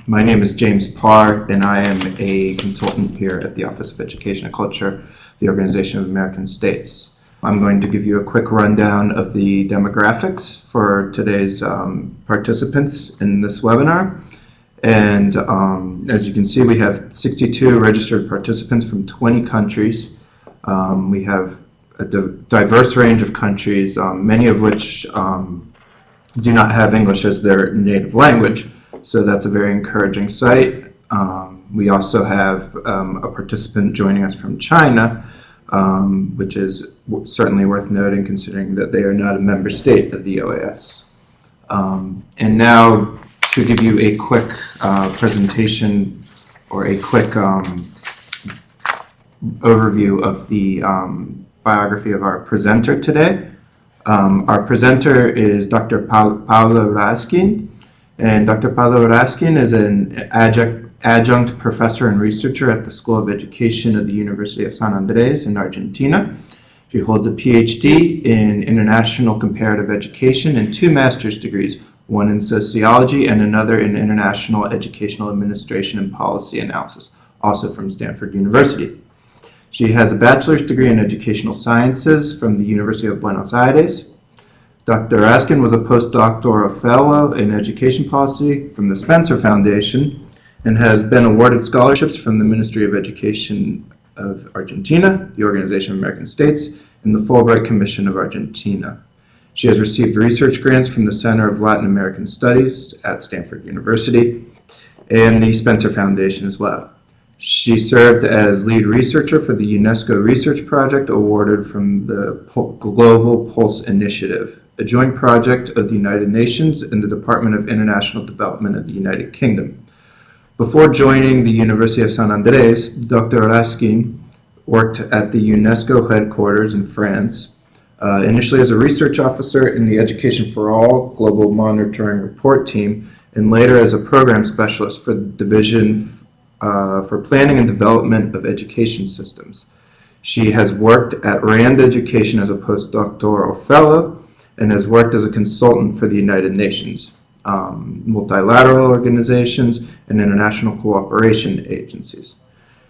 My name is James Parr, and I am a consultant here at the Office of Education and Culture, the Organization of American States. I'm going to give you a quick rundown of the demographics for today's participants in this webinar. And as you can see, we have 62 registered participants from 20 countries. We have a diverse range of countries, many of which do not have English as their native language. So that's a very encouraging sight. We also have a participant joining us from China, which is certainly worth noting considering that they are not a member state of the OAS. And now to give you a quick presentation or a quick overview of the biography of our presenter today. Our presenter is Dr. Paolo Raskin. And Dr. Paolo Raskin is an adjunct professor and researcher at the School of Education of the University of San Andres in Argentina. She holds a PhD in International Comparative Education and 2 master's degrees, one in Sociology and another in International Educational Administration and Policy Analysis, also from Stanford University. She has a bachelor's degree in Educational Sciences from the University of Buenos Aires. Dr. Raskin was a postdoctoral fellow in education policy from the Spencer Foundation and has been awarded scholarships from the Ministry of Education of Argentina, the Organization of American States, and the Fulbright Commission of Argentina. She has received research grants from the Center of Latin American Studies at Stanford University and the Spencer Foundation as well. She served as lead researcher for the UNESCO Research Project awarded from the Global Pulse Initiative, a joint project of the United Nations and the Department of International Development of the United Kingdom. Before joining the University of San Andres, Dr. Raskin worked at the UNESCO headquarters in France, initially as a research officer in the Education for All Global Monitoring Report Team, and later as a program specialist for the Division for Planning and Development of Education Systems. She has worked at RAND Education as a postdoctoral fellow and has worked as a consultant for the United Nations, multilateral organizations, and international cooperation agencies.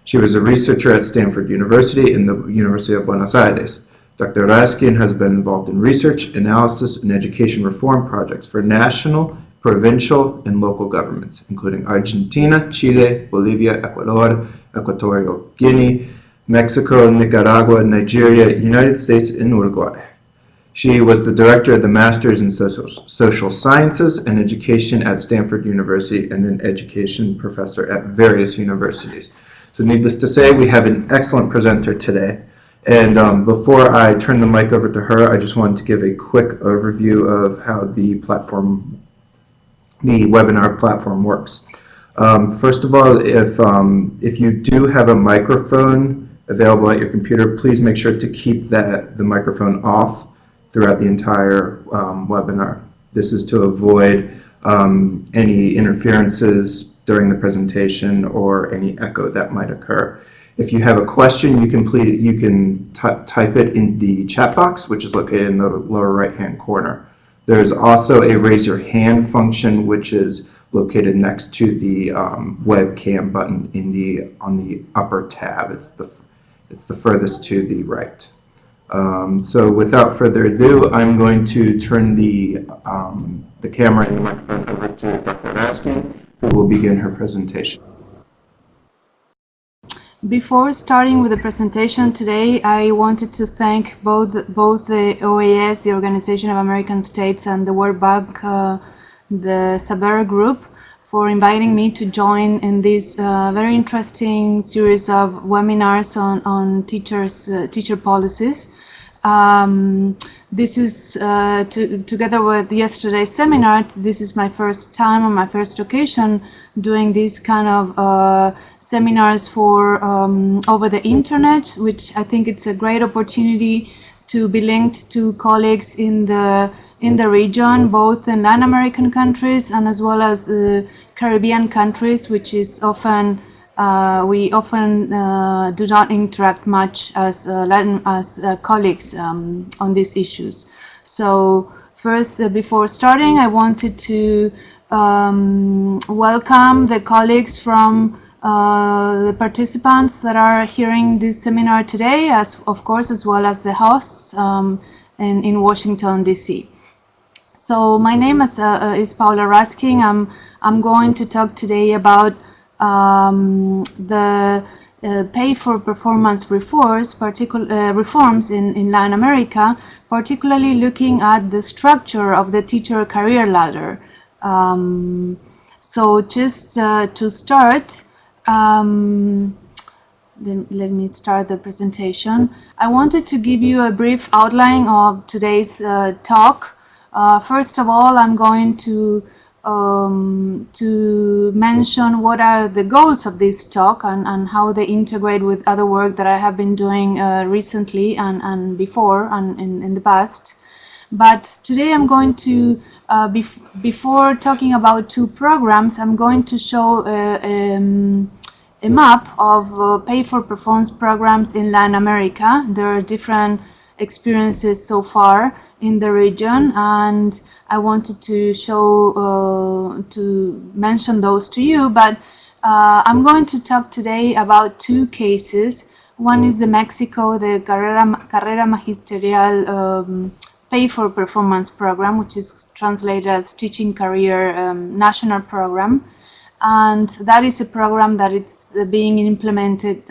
She was a researcher at Stanford University and the University of Buenos Aires. Dr. Raskin has been involved in research, analysis, and education reform projects for national, provincial, and local governments, including Argentina, Chile, Bolivia, Ecuador, Equatorial Guinea, Mexico, Nicaragua, Nigeria, United States, and Uruguay. She was the director of the Masters in Social Sciences and Education at Stanford University and an education professor at various universities. So needless to say, we have an excellent presenter today. And before I turn the mic over to her, I just wanted to give a quick overview of how the webinar platform works. First of all, if you do have a microphone available at your computer, please make sure to keep the microphone off throughout the entire webinar. This is to avoid any interferences during the presentation or any echo that might occur. If you have a question, you can type it in the chat box, which is located in the lower right-hand corner. There's also a raise your hand function, which is located next to the webcam button on the upper tab. It's the furthest to the right. So without further ado, I'm going to turn the camera and the microphone over to Dr. Raskin, who will begin her presentation. Before starting with the presentation today, I wanted to thank both the OAS, the Organization of American States, and the World Bank, the CARRERA group, for inviting me to join in this very interesting series of webinars on teacher policies. This is, together with yesterday's seminar, this is my first time on my first occasion doing these kind of seminars for over the internet, which I think it's a great opportunity to be linked to colleagues in the region, both in Latin American countries and as well as Caribbean countries, which is often we often do not interact much as colleagues on these issues. So first, before starting, I wanted to welcome the colleagues from the participants that are hearing this seminar today, as of course, as well as the hosts in Washington, D.C. So my name is Paula Rasking. I'm going to talk today about the pay-for-performance reforms in Latin America, particularly looking at the structure of the teacher career ladder. So just to start, let me start the presentation. I wanted to give you a brief outline of today's talk. First of all, I'm going to mention what are the goals of this talk and how they integrate with other work that I have been doing recently and before and in the past. But today I'm going to, before talking about two programs, I'm going to show a map of pay-for-performance programs in Latin America. There are different experiences so far in the region, and I wanted to show, to mention those to you, but I'm going to talk today about two cases. One is the Mexico, the CARRERA Magisterial pay-for-performance program, which is translated as Teaching Career National Program. And that is a program that it's being implemented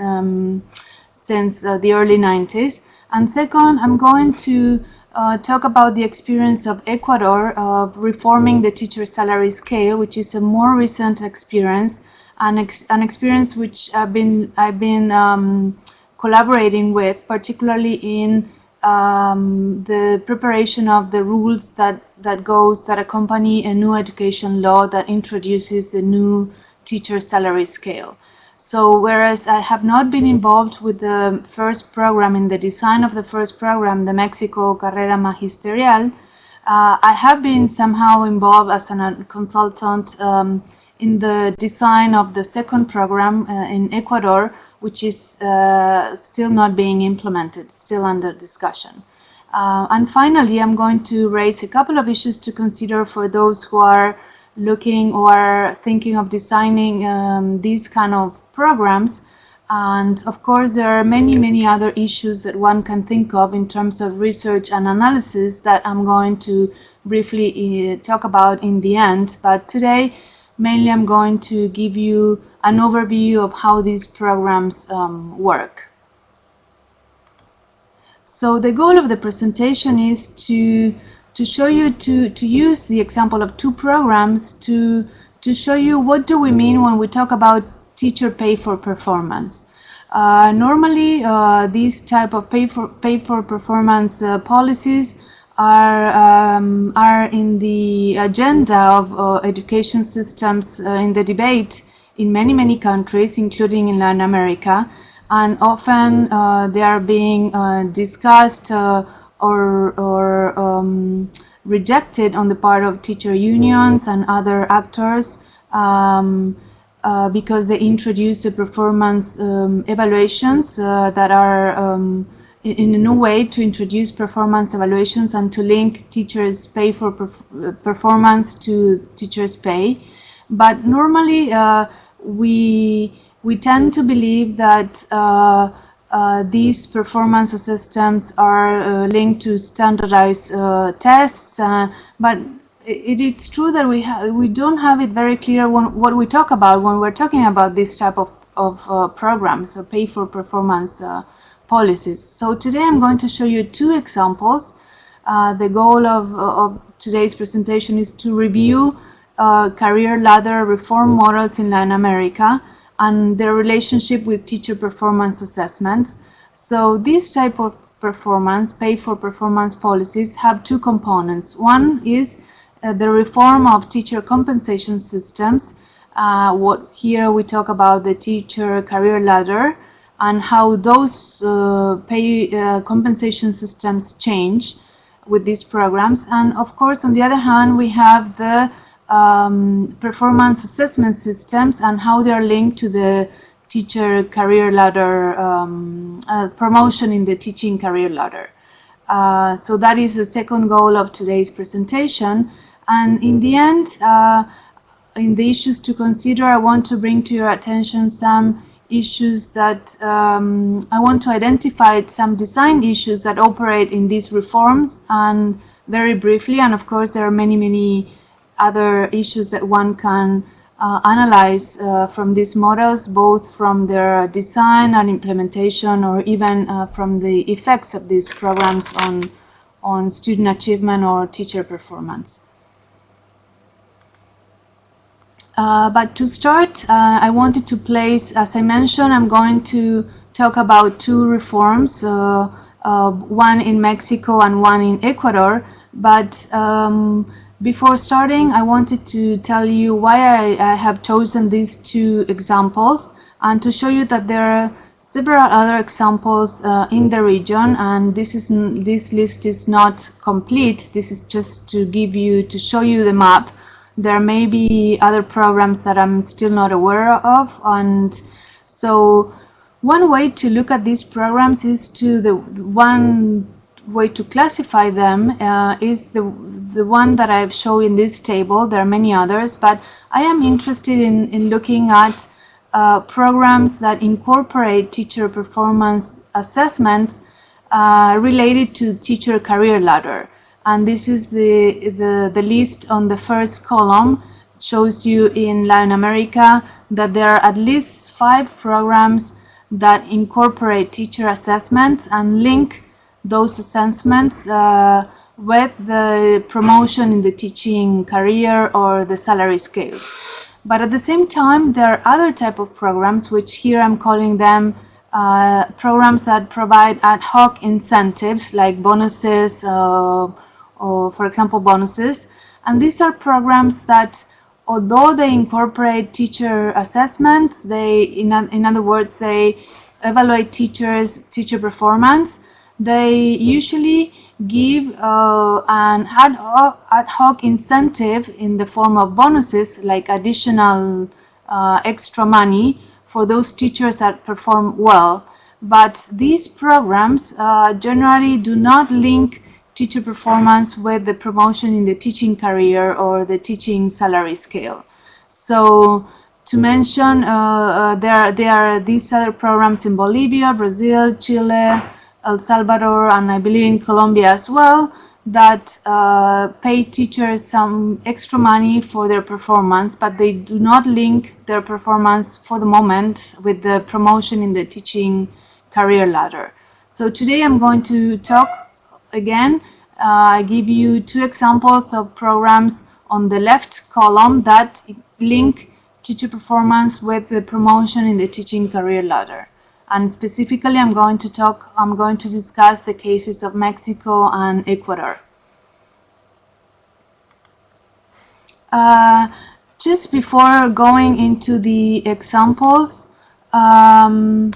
since the early 90s. And second, I'm going to talk about the experience of Ecuador of reforming the teacher salary scale, which is a more recent experience, an experience which I've been collaborating with, particularly in the preparation of the rules that accompany a new education law that introduces the new teacher salary scale. So whereas I have not been involved with the first program, in the design of the first program, the Mexico Carrera Magisterial, I have been somehow involved as a consultant in the design of the second program in Ecuador, which is still not being implemented, still under discussion. And finally, I'm going to raise a couple of issues to consider for those who are looking or thinking of designing these kind of programs. And of course, there are many other issues that one can think of in terms of research and analysis that I'm going to briefly talk about in the end. But today, mainly I'm going to give you an overview of how these programs work. So the goal of the presentation is to show you, to use the example of two programs to show you what do we mean when we talk about teacher pay for performance. Normally, these type of pay for performance policies are in the agenda of education systems in the debate in many countries, including in Latin America, and often they are being discussed or rejected on the part of teacher unions and other actors because they introduce a performance evaluations that are in a new way to introduce performance evaluations and to link teachers' pay for performance to teachers' pay. But normally we tend to believe that these performance systems are linked to standardized tests, but it's true that we don't have it very clear what we talk about when we're talking about this type of programs, so pay for performance policies. So today I'm going to show you two examples. The goal of today's presentation is to review career ladder reform models in Latin America and their relationship with teacher performance assessments. So this type of performance, pay for performance policies, have two components. One is the reform of teacher compensation systems. Here we talk about the teacher career ladder and how those compensation systems change with these programs. And of course, on the other hand, we have the performance assessment systems and how they are linked to the teacher career ladder promotion in the teaching career ladder. So that is the second goal of today's presentation. And in the end, in the issues to consider, I want to bring to your attention some issues that I want to identify some design issues that operate in these reforms, and very briefly, and of course there are many other issues that one can analyze from these models, both from their design and implementation, or even from the effects of these programs on student achievement or teacher performance. But to start, I wanted to place, as I mentioned, I'm going to talk about two reforms, one in Mexico and one in Ecuador. But before starting, I wanted to tell you why I have chosen these two examples, and to show you that there are several other examples in the region, and this list is not complete. This is just to show you the map. There may be other programs that I'm still not aware of, and so one way to look at these programs is one way to classify them is the one that I've shown in this table. There are many others, but I am interested in looking at programs that incorporate teacher performance assessments related to teacher career ladder. And this is the list on the first column. It shows you in Latin America that there are at least 5 programs that incorporate teacher assessments and link those assessments with the promotion in the teaching career or the salary scales. But at the same time, there are other type of programs, which here I'm calling them programs that provide ad hoc incentives, like bonuses, or for example bonuses. And these are programs that, although they incorporate teacher assessments, they in other words they evaluate teacher performance, they usually give an ad hoc incentive in the form of bonuses, like additional extra money for those teachers that perform well. But these programs generally do not link teacher performance with the promotion in the teaching career or the teaching salary scale. So to mention, there are these other programs in Bolivia, Brazil, Chile, El Salvador, and I believe in Colombia as well, that pay teachers some extra money for their performance, but they do not link their performance for the moment with the promotion in the teaching career ladder. So today I'm going to talk again, I give you 2 examples of programs on the left column that link teacher performance with the promotion in the teaching career ladder. And specifically, I'm going to discuss the cases of Mexico and Ecuador. Just before going into the examples, I'm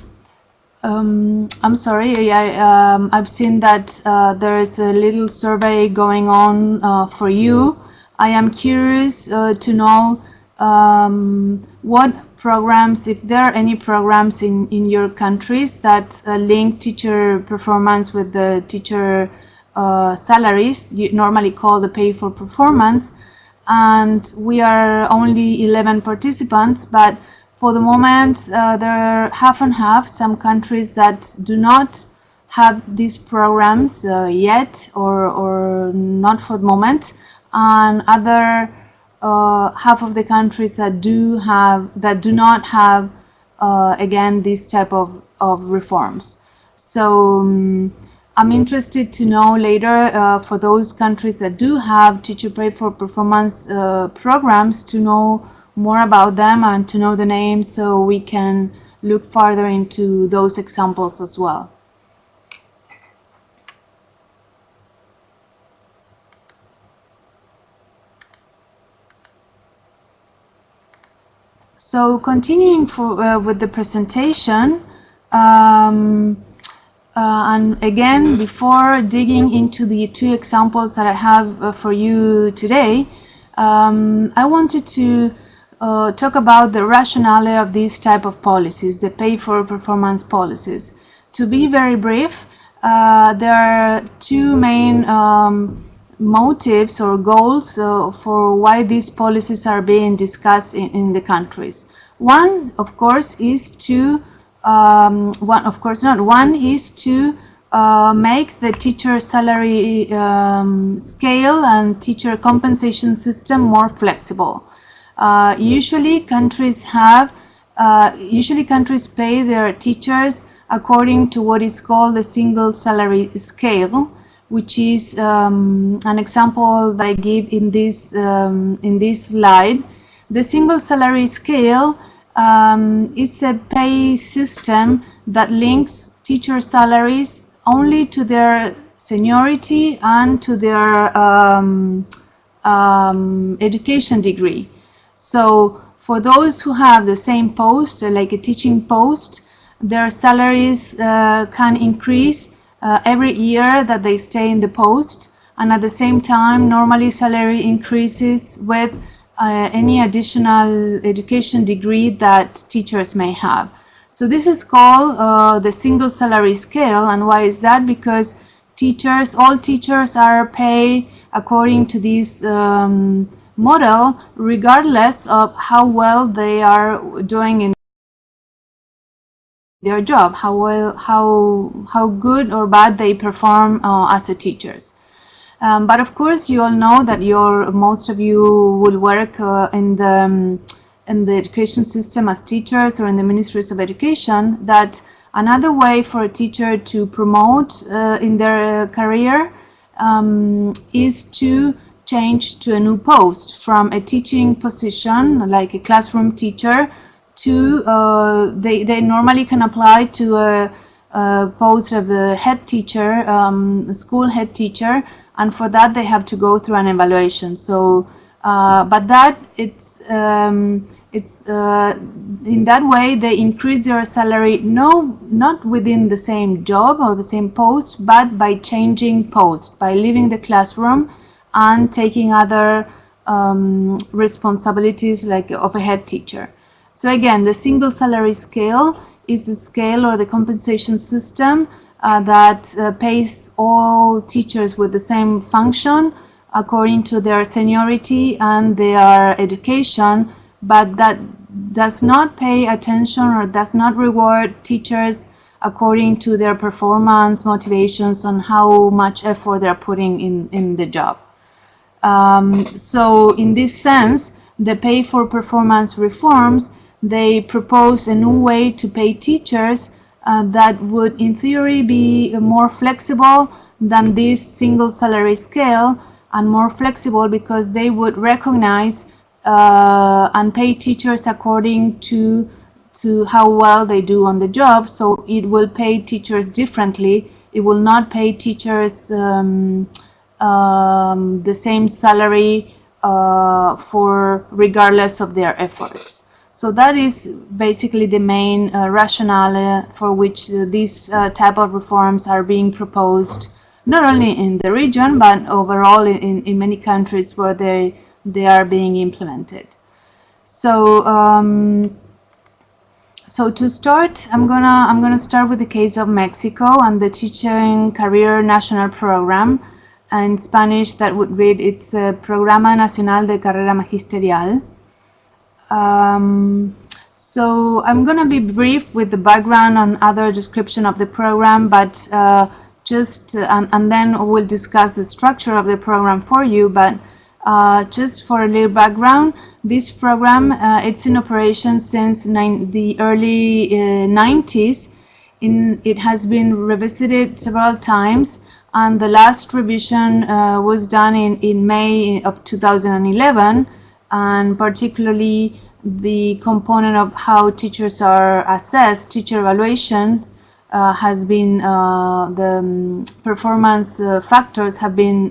sorry, I've seen that there is a little survey going on for you. I am curious to know what programs, if there are any programs in your countries that link teacher performance with the teacher salaries, you normally call the pay for performance. And we are only 11 participants, but for the moment, there are half and half. Some countries that do not have these programs yet, or not for the moment, and other half of the countries that do not have again this type of reforms. So I'm interested to know later for those countries that do have teacher pay for performance programs, to know more about them and to know the names, so we can look further into those examples as well. So continuing with the presentation, and again, before digging into the 2 examples that I have for you today, I wanted to talk about the rationale of these type of policies, the pay for performance policies. To be very brief, there are 2 main motives or goals for why these policies are being discussed in the countries. One, of course, is to one is to make the teacher salary scale and teacher compensation system more flexible. Usually countries pay their teachers according to what is called the single salary scale, which is an example that I give in this slide. The single salary scale is a pay system that links teacher salaries only to their seniority and to their education degree. So for those who have the same post, like a teaching post, their salaries can increase every year that they stay in the post, and at the same time normally salary increases with any additional education degree that teachers may have. So this is called the single salary scale. And why is that? Because all teachers are paid according to this model, regardless of how well they are doing in their job, how good or bad they perform as a teachers. But of course, you all know that most of you will work in the education system as teachers or in the ministries of education. That another way for a teacher to promote in their career is to change to a new post from a teaching position, like a classroom teacher, to they normally can apply to a post of a head teacher, school head teacher, and for that they have to go through an evaluation. So but that it's in that way they increase their salary, not within the same job or the same post, but by changing post, by leaving the classroom and taking other responsibilities like of a head teacher. So again, the single salary scale is the scale or the compensation system that pays all teachers with the same function according to their seniority and their education, but that does not pay attention or does not reward teachers according to their performance, motivations, on how much effort they're putting in the job. So in this sense, the pay for performance reforms, they propose a new way to pay teachers that would in theory be more flexible than this single salary scale, and more flexible because they would recognize and pay teachers according to how well they do on the job. So it will pay teachers differently. It will not pay teachers the same salary for regardless of their efforts. So that is basically the main rationale for which these type of reforms are being proposed, not only in the region but overall in many countries where they are being implemented. So so to start, I'm gonna start with the case of Mexico and the Teaching Career National Program. In Spanish, that would read, it's the Programa Nacional de Carrera Magisterial. So I'm going to be brief with the background and other description of the program, but and then we'll discuss the structure of the program for you. But just for a little background, this program it's in operation since the early 90s. It has been revisited several times, and the last revision was done in May of 2011. And particularly the component of how teachers are assessed, teacher evaluation, has been the performance factors have been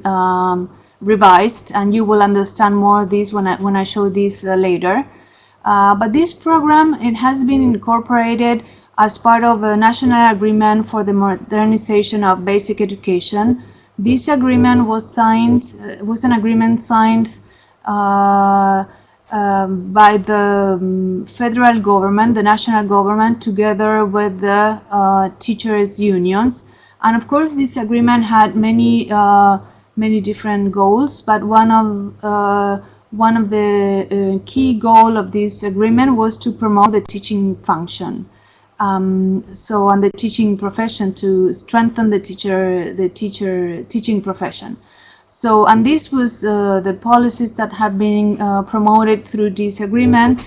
revised, and you will understand more of this when I show this later. But this program, it has been incorporated as part of a national agreement for the modernization of basic education. This agreement was an agreement signed by the federal government, the national government, together with the teachers' unions. And of course, this agreement had many many different goals, but one of the key goal of this agreement was to promote the teaching function. So on the teaching profession, to strengthen the teaching profession. So, and this was the policies that have been promoted through this agreement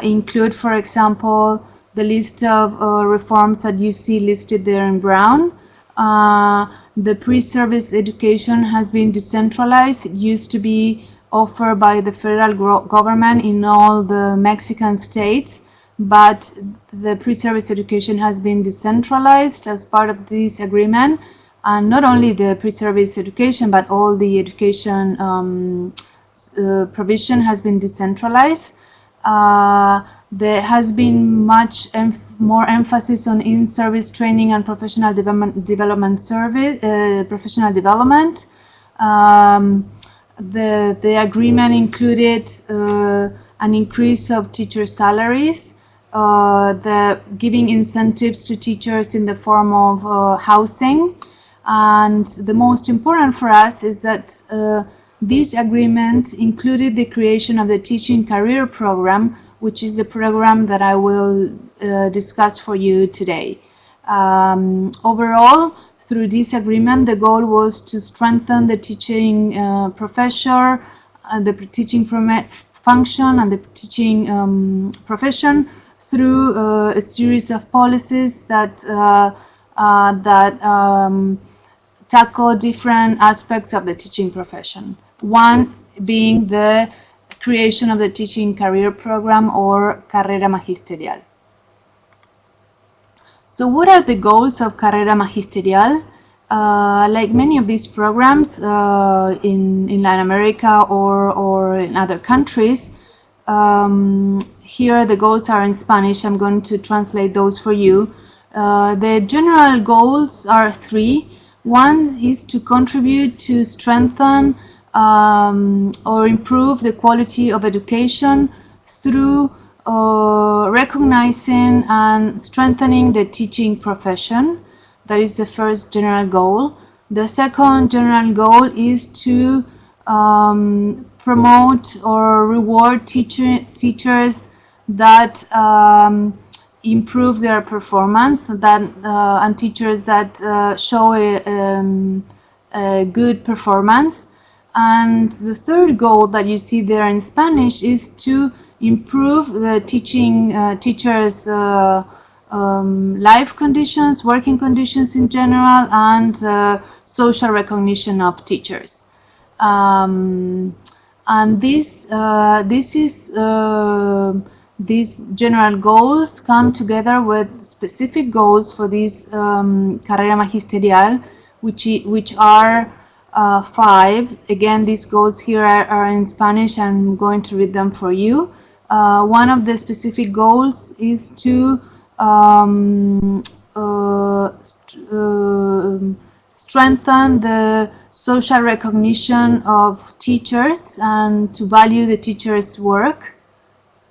include, for example, the list of reforms that you see listed there in brown. The pre-service education has been decentralized. It used to be offered by the federal government in all the Mexican states, but the pre-service education has been decentralized as part of this agreement. And not only the pre-service education, but all the education provision has been decentralized. There has been much more emphasis on in-service training and professional development service, professional development. The agreement included an increase of teacher salaries, the giving incentives to teachers in the form of housing, and the most important for us is that this agreement included the creation of the Teaching Career Program, which is the program that I will discuss for you today. Overall, through this agreement, the goal was to strengthen the teaching profession, the teaching function, and the teaching profession through a series of policies that tackle different aspects of the teaching profession. One being the creation of the Teaching Career Program, or CARRERA Magisterial. So what are the goals of CARRERA Magisterial? Like many of these programs in Latin America or in other countries, here the goals are in Spanish. I'm going to translate those for you. The general goals are three. One is to contribute to strengthen or improve the quality of education through recognizing and strengthening the teaching profession. That is the first general goal. The second general goal is to promote or reward teachers that improve their performance, and teachers that show a good performance. And the third goal that you see there in Spanish is to improve the teachers' life conditions, working conditions in general, and social recognition of teachers. And these general goals come together with specific goals for this Carrera Magisterial, which are 5. Again, these goals here are in Spanish. I'm going to read them for you. One of the specific goals is to strengthen the social recognition of teachers and to value the teachers' work.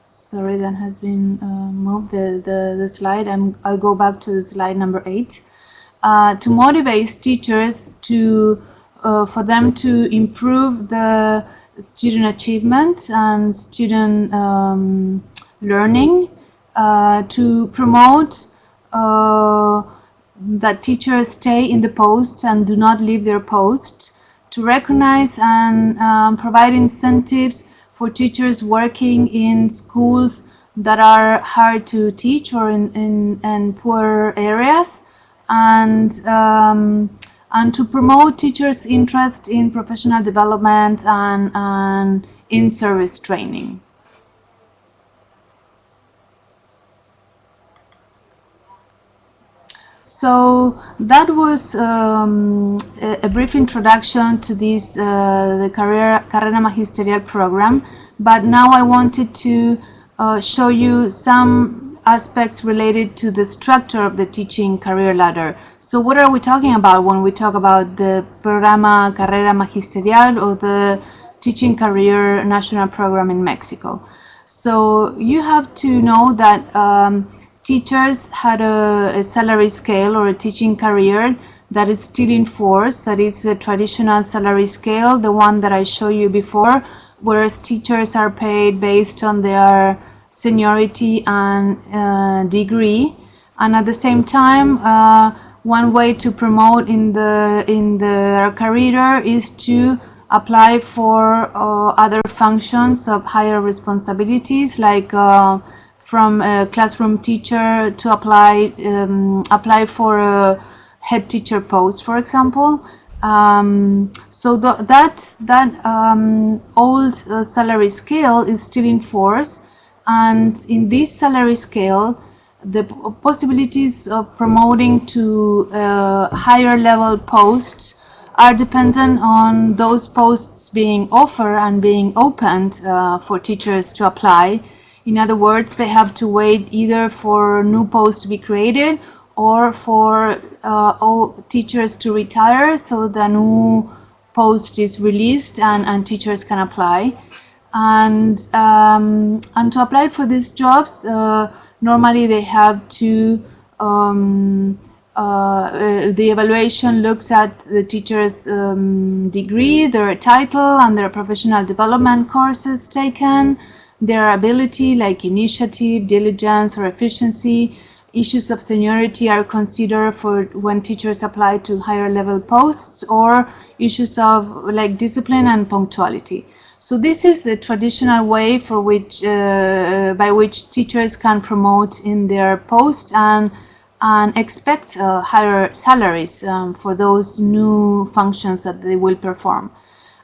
Sorry, that has been moved, the slide. I'll go back to the slide number 8. To motivate teachers for them to improve the student achievement and student learning, to promote that teachers stay in the post and do not leave their post, to recognize and provide incentives for teachers working in schools that are hard to teach or in poor areas, and to promote teachers' interest in professional development and in-service training. So that was a brief introduction to this the Carrera Magisterial program, but now I wanted to show you some aspects related to the structure of the teaching career ladder. So what are we talking about when we talk about the Programa Carrera Magisterial or the Teaching Career National Program in Mexico? So you have to know that teachers had a salary scale or a teaching career that is still in force, that is a traditional salary scale, the one that I showed you before, whereas teachers are paid based on their seniority and degree. And at the same time, one way to promote in the career is to apply for other functions of higher responsibilities, like from a classroom teacher to apply for a head teacher post, for example. So that old salary scale is still in force, and in this salary scale, the possibilities of promoting to higher level posts are dependent on those posts being offered and being opened for teachers to apply. In other words, they have to wait either for new posts to be created or for all teachers to retire, so the new post is released and teachers can apply. And to apply for these jobs, normally they have to the evaluation looks at the teacher's degree, their title, and their professional development courses taken, their ability like initiative, diligence, or efficiency. Issues of seniority are considered for when teachers apply to higher level posts, or issues of like discipline and punctuality. So this is the traditional way for which by which teachers can promote in their post and expect higher salaries for those new functions that they will perform.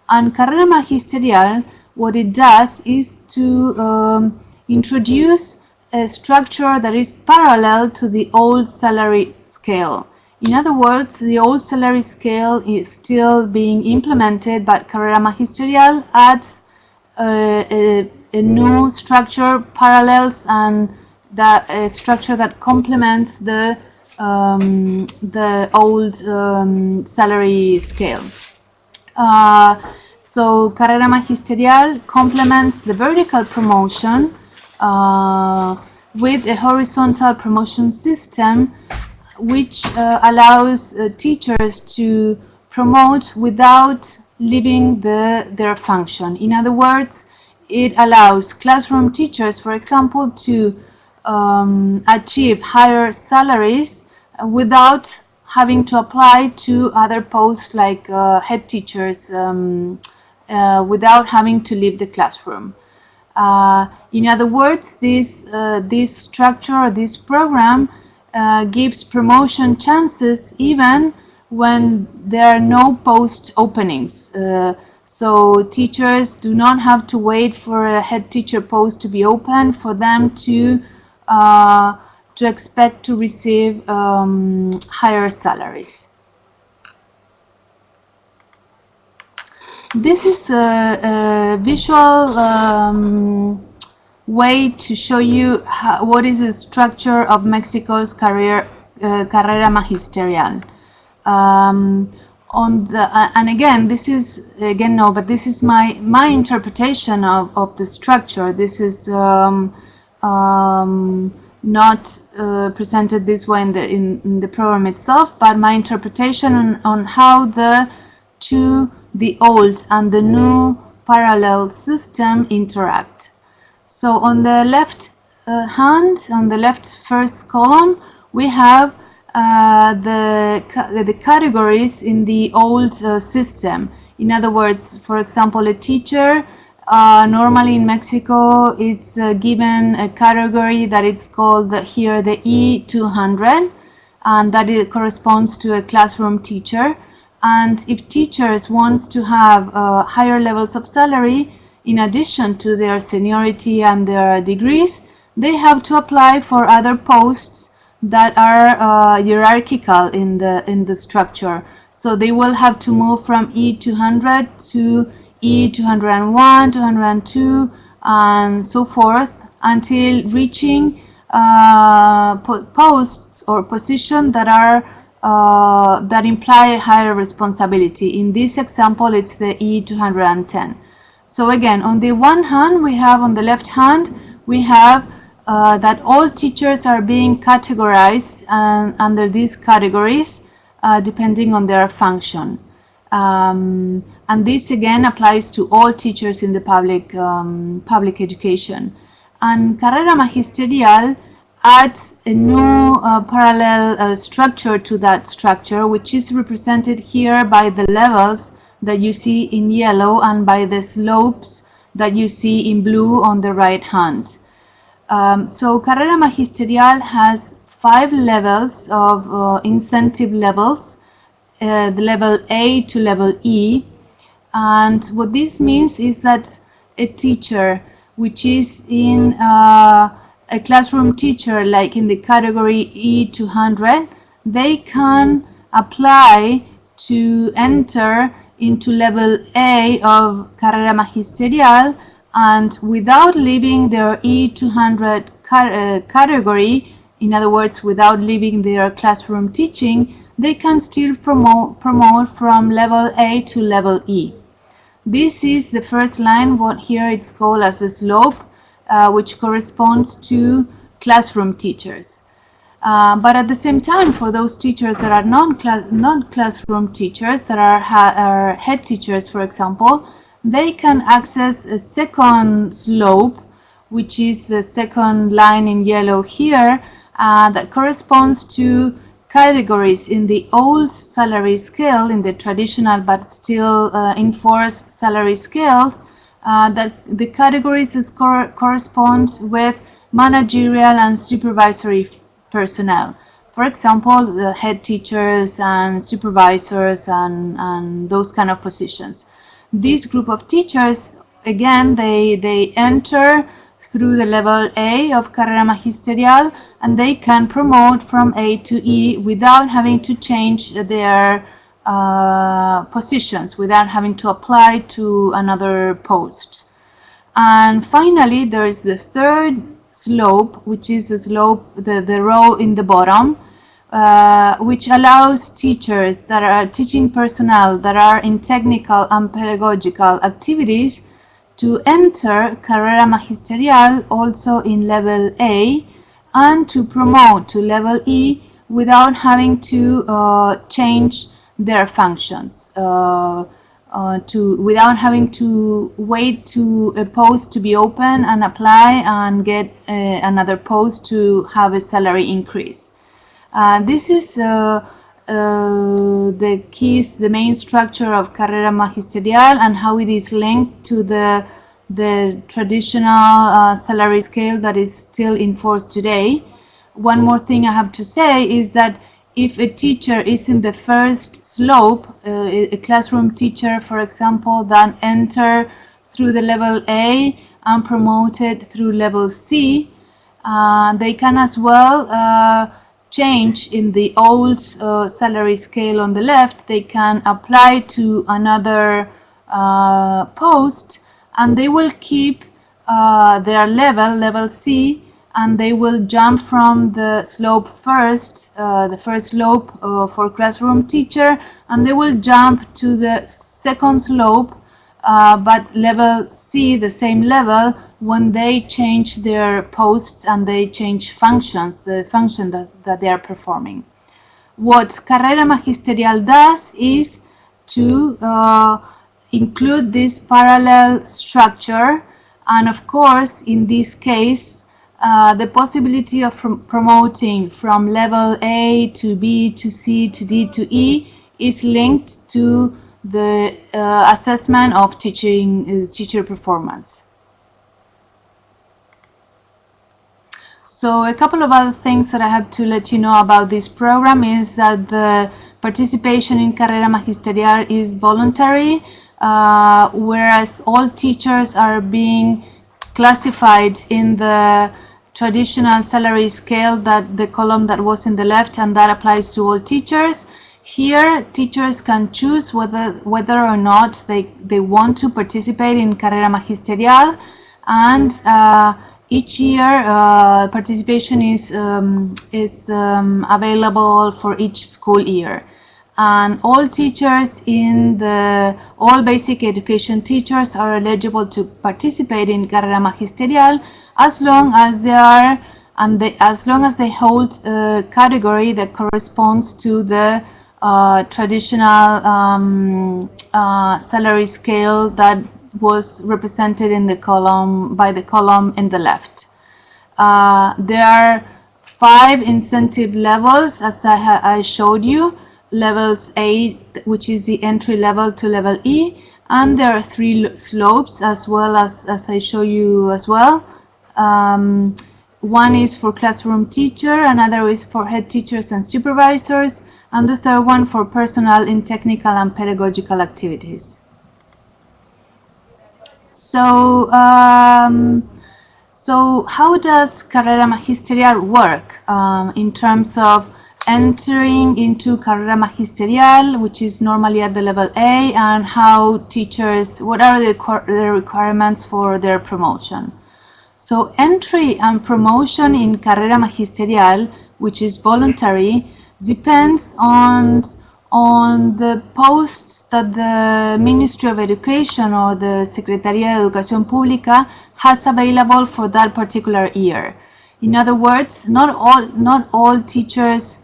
And Carrera Magisterial, what it does is to introduce a structure that is parallel to the old salary scale. In other words, the old salary scale is still being implemented, but Carrera Magisterial adds a new structure, parallels, and that structure that complements the old salary scale. So Carrera Magisterial complements the vertical promotion with a horizontal promotion system, which allows teachers to promote without leaving their function. In other words, it allows classroom teachers, for example, to achieve higher salaries without having to apply to other posts like head teachers, without having to leave the classroom. In other words, this structure, this program gives promotion chances even when there are no post openings. So teachers do not have to wait for a head teacher post to be open for them to expect to receive higher salaries. This is a visual way to show you what is the structure of Mexico's Carrera Magisterial. And again, this is this is my interpretation of the structure. This is not presented this way in the program itself, but my interpretation on how the old and the new parallel system interact. So on the left hand, on the left first column, we have the categories in the old system. In other words, for example, a teacher, normally in Mexico, it's given a category that it's called here the E200, and that it corresponds to a classroom teacher. And if teachers want to have higher levels of salary, in addition to their seniority and their degrees, they have to apply for other posts that are hierarchical in the structure. So they will have to move from E200 to E201, 202, and so forth, until reaching posts or positions that are that imply higher responsibility. In this example, it's the E210. So again, on the one hand, we have on the left hand, we have that all teachers are being categorized under these categories depending on their function. And this again applies to all teachers in the public education. And Carrera Magisterial adds a new parallel structure to that structure, which is represented here by the levels that you see in yellow and by the slopes that you see in blue on the right hand. So Carrera Magisterial has 5 levels of incentive levels, the level A to level E. And what this means is that a teacher which is in a classroom teacher, like in the category E200, they can apply to enter into level A of Carrera Magisterial, and without leaving their E200 category, in other words, without leaving their classroom teaching, they can still promote from level A to level E. This is the first line, what here it's called as a slope, which corresponds to classroom teachers. But at the same time, for those teachers that are non-classroom teachers, that are head teachers, for example, they can access a second slope, which is the second line in yellow here, that corresponds to categories in the old salary scale, in the traditional but still enforced salary scale, that the categories correspond with managerial and supervisory personnel. For example, the head teachers and supervisors and those kind of positions. This group of teachers, again, they enter through the level A of Carrera Magisterial, and they can promote from A to E without having to change their positions, without having to apply to another post. And finally, there is the third slope, which is the slope, the row in the bottom, which allows teachers that are teaching personnel that are in technical and pedagogical activities to enter Carrera Magisterial also in level A and to promote to level E without having to change their functions, without having to wait to a post to be open and apply and get another post to have a salary increase. This is the keys, the main structure of Carrera Magisterial and how it is linked to the traditional salary scale that is still in force today. One more thing I have to say is that if a teacher is in the first slope, a classroom teacher, for example, that enter through the level A and promoted through level C, they can as well change in the old salary scale on the left. They can apply to another post, and they will keep their level C, and they will jump from the slope first, the first slope for classroom teacher, and they will jump to the second slope, but level C, the same level, when they change their posts and they change functions, the function that they are performing. What Carrera Magisterial does is to include this parallel structure, and of course, in this case, the possibility of promoting from level A to B to C to D to E is linked to the assessment of teacher performance. So a couple of other things that I have to let you know about this program is that the participation in Carrera Magisterial is voluntary, whereas all teachers are being classified in the traditional salary scale, that the column that was in the left, and that applies to all teachers. Here, teachers can choose whether or not they want to participate in Carrera Magisterial, and each year participation is available for each school year. And all teachers all basic education teachers are eligible to participate in Carrera Magisterial as long as they hold a category that corresponds to the traditional salary scale that was represented in the column by the column in the left. There are 5 incentive levels, as I showed you. Levels A, which is the entry level to level E, and there are 3 slopes as well as I show you as well. One is for classroom teacher, another is for head teachers and supervisors, and the third one for personnel in technical and pedagogical activities. So, so how does Carrera Magisterial work in terms of entering into Carrera Magisterial, which is normally at the level A, and how teachers, what are the requirements for their promotion? So entry and promotion in Carrera Magisterial, which is voluntary, depends on the posts that the Ministry of Education or the Secretaría de Educación Pública has available for that particular year. In other words, not all teachers,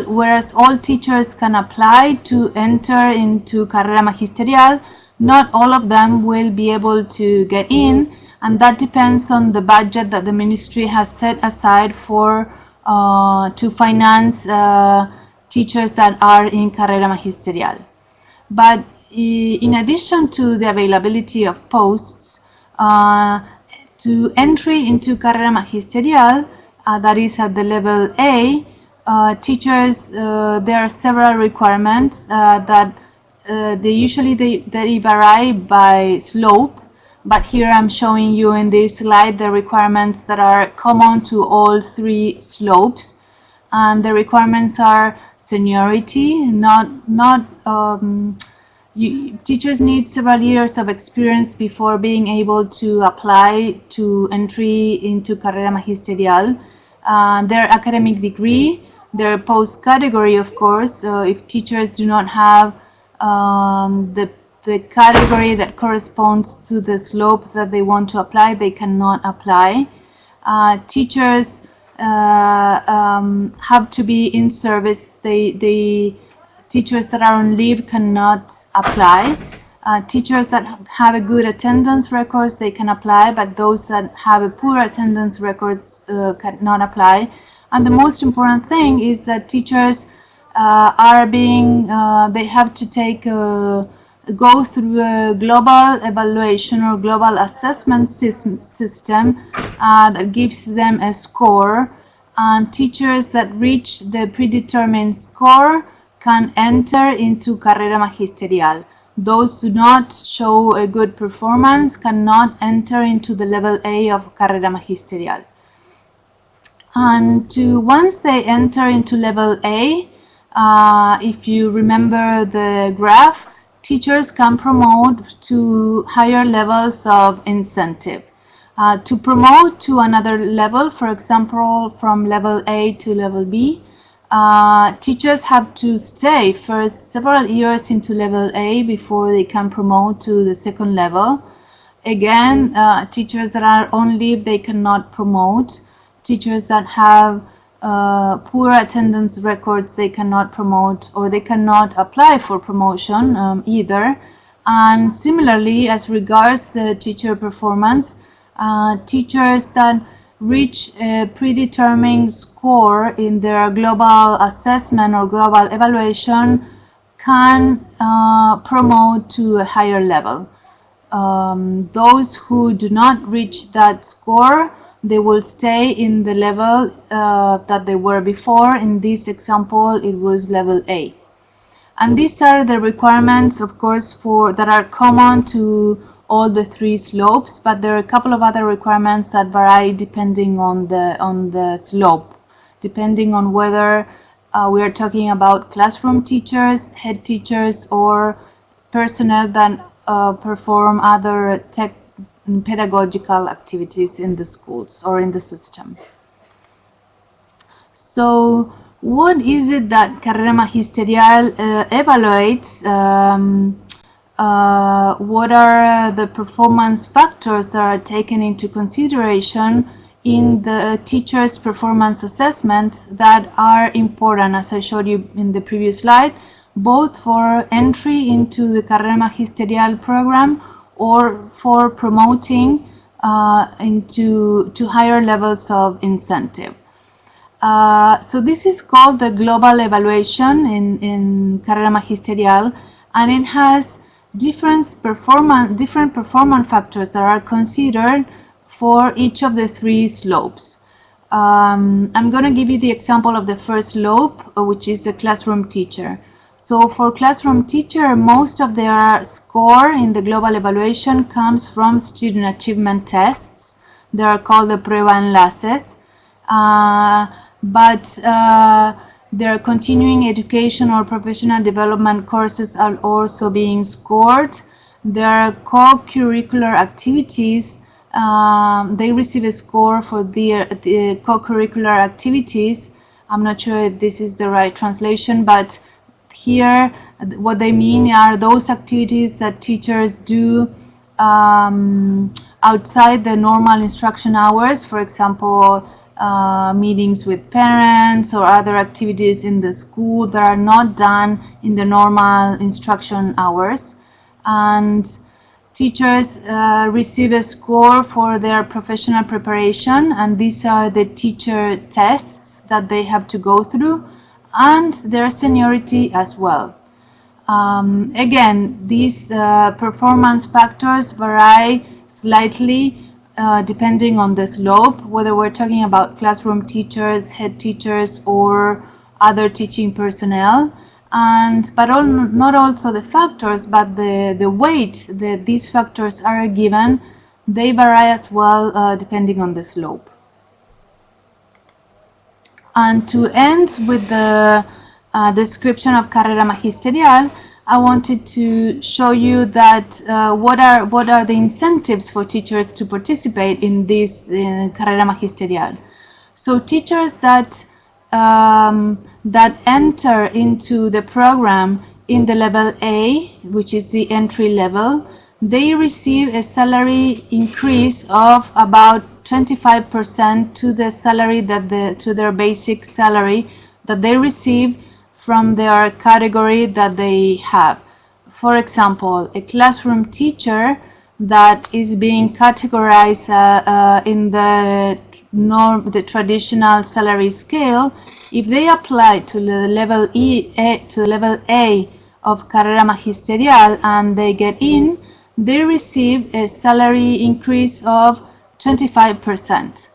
whereas all teachers can apply to enter into Carrera Magisterial, not all of them will be able to get in, and that depends on the budget that the ministry has set aside for to finance teachers that are in Carrera Magisterial. But in addition to the availability of posts, to entry into Carrera Magisterial, that is at the level A, teachers, there are several requirements that they vary by slope, but here I'm showing you in this slide the requirements that are common to all 3 slopes, and the requirements are seniority, teachers need several years of experience before being able to apply to entry into Carrera Magisterial. Their academic degree, their post category, of course. If teachers do not have the category that corresponds to the slope that they want to apply, they cannot apply. Teachers have to be in service. Teachers that are on leave cannot apply. Teachers that have a good attendance records, they can apply, but those that have a poor attendance records cannot apply. And the most important thing is that teachers they have to go through a global evaluation or global assessment system that gives them a score, and teachers that reach the predetermined score can enter into Carrera Magisterial. Those do not show a good performance cannot enter into the level A of Carrera Magisterial. And once they enter into level A, if you remember the graph, teachers can promote to higher levels of incentive. To promote to another level, for example, from level A to level B, teachers have to stay for several years into level A before they can promote to the second level. Again, teachers that are on leave, they cannot promote. Teachers that have poor attendance records, they cannot promote, or they cannot apply for promotion either. And similarly, as regards teacher performance, teachers that reach a predetermined score in their global assessment or global evaluation can promote to a higher level. Those who do not reach that score, they will stay in the level that they were before. In this example, it was level A. And these are the requirements, of course, that are common to all the 3 slopes, but there are a couple of other requirements that vary depending on the slope, depending on whether we are talking about classroom teachers, head teachers, or personnel that perform other pedagogical activities in the schools or in the system. So what is it that Carrera Magisterial evaluates? What are the performance factors that are taken into consideration in the teacher's performance assessment that are important, as I showed you in the previous slide, both for entry into the Carrera Magisterial program or for promoting into higher levels of incentive. So this is called the global evaluation in Carrera Magisterial, and it has different performance factors that are considered for each of the three slopes. I'm going to give you the example of the first slope, which is the classroom teacher. So for classroom teacher, most of their score in the global evaluation comes from student achievement tests. They are called the prueba enlaces. But their continuing education or professional development courses are also being scored. Their co-curricular activities, they receive a score for the co-curricular activities. I'm not sure if this is the right translation, but here what they mean are those activities that teachers do outside the normal instruction hours, for example, meetings with parents or other activities in the school that are not done in the normal instruction hours. And teachers receive a score for their professional preparation, and these are the teacher tests that they have to go through, and their seniority as well. Again, these performance factors vary slightly depending on the slope, whether we're talking about classroom teachers, head teachers, or other teaching personnel. But not also the factors, but the weight that these factors are given, they vary as well depending on the slope. And to end with the description of Carrera Magisterial, I wanted to show you that what are the incentives for teachers to participate in this Carrera Magisterial. So teachers that enter into the program in the level A, which is the entry level, they receive a salary increase of about 25% to the salary to their basic salary that they receive from their category that they have. For example, a classroom teacher that is being categorized in the traditional salary scale, if they apply to the level A of Carrera Magisterial and they get in, they receive a salary increase of 25%.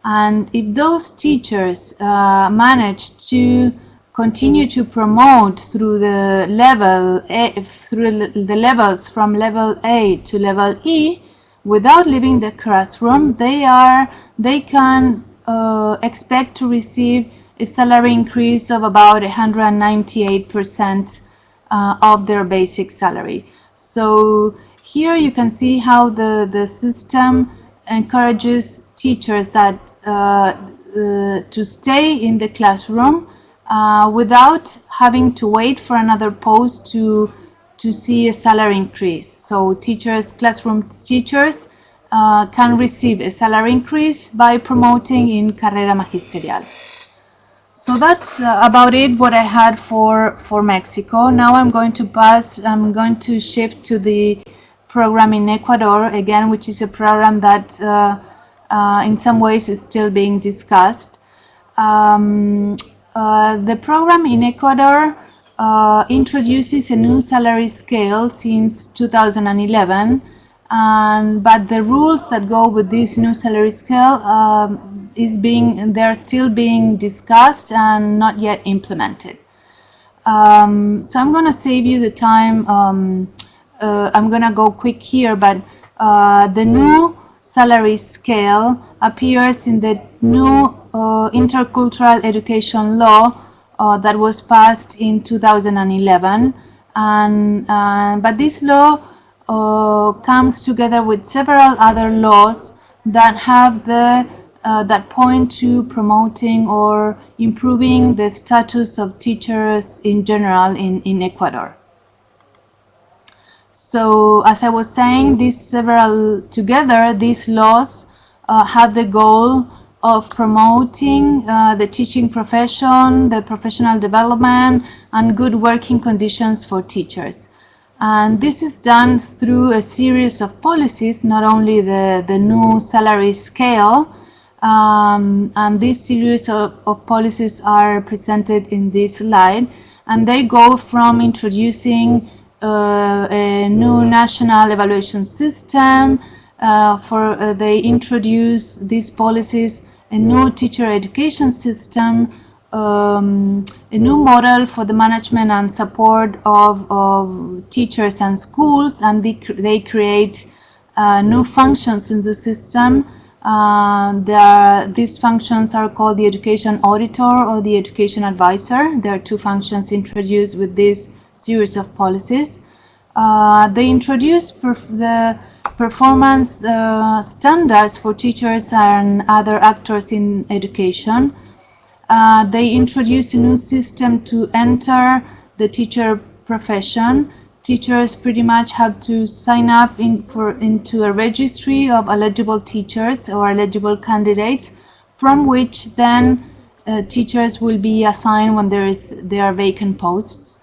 And if those teachers manage to continue to promote through the levels from level A to level E without leaving the classroom, they can expect to receive a salary increase of about 198% of their basic salary. So here you can see how the system encourages teachers that to stay in the classroom without having to wait for another post to see a salary increase. So classroom teachers can receive a salary increase by promoting in Carrera Magisterial. So that's about it, what I had for Mexico. Now I'm going to shift to the program in Ecuador again, which is a program that in some ways is still being discussed. The program in Ecuador introduces a new salary scale since 2011, but the rules that go with this new salary scale they're still being discussed and not yet implemented. So I'm going to save you the time. I'm going to go quick here, but the new salary scale appears in the new intercultural education law that was passed in 2011, but this law comes together with several other laws that have that point to promoting or improving the status of teachers in general in Ecuador. So as I was saying, these laws have the goal of promoting the teaching profession, the professional development, and good working conditions for teachers. And this is done through a series of policies, not only the new salary scale, and this series of policies are presented in this slide, and they go from introducing a new national evaluation system. They introduce these policies, a new teacher education system, a new model for the management and support of teachers and schools, and they create new functions in the system. These functions are called the education auditor or the education advisor. There are two functions introduced with this series of policies. They introduce the performance standards for teachers and other actors in education. They introduce a new system to enter the teacher profession. Teachers pretty much have to sign up into a registry of eligible teachers or eligible candidates, from which then teachers will be assigned when there are vacant posts.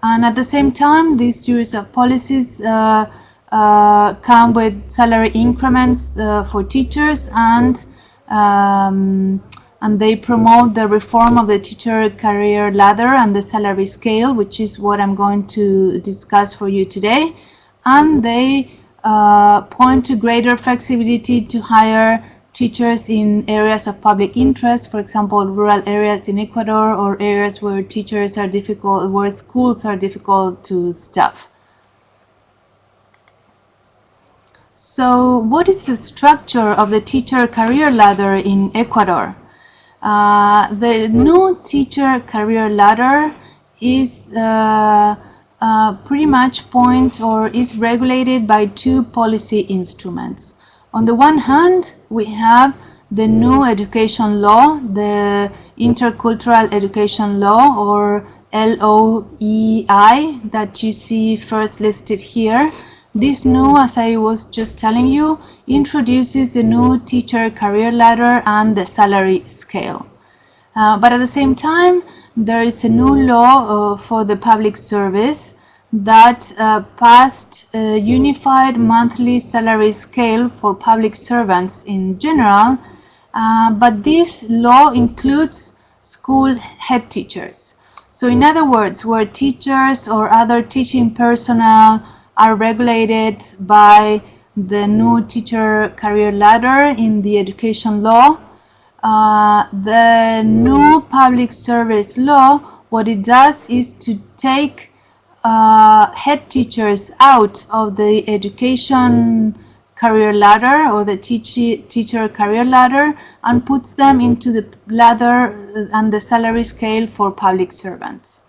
And at the same time, this series of policies come with salary increments for teachers, and they promote the reform of the teacher career ladder and the salary scale, which is what I'm going to discuss for you today. And they point to greater flexibility to hire teachers in areas of public interest, for example, rural areas in Ecuador, or areas where teachers are difficult, where schools are difficult to staff. So what is the structure of the teacher career ladder in Ecuador? The new teacher career ladder is pretty much is regulated by two policy instruments. On the one hand, we have the new education law, the Intercultural Education Law, or LOEI, that you see first listed here. This new, as I was just telling you, introduces the new teacher career ladder and the salary scale. But at the same time, there is a new law for the public service that passed a unified monthly salary scale for public servants in general, but this law includes school head teachers. So in other words, where teachers or other teaching personnel are regulated by the new teacher career ladder in the education law, the new public service law, what it does is to take head teachers out of the education career ladder or the teacher career ladder and puts them into the ladder and the salary scale for public servants.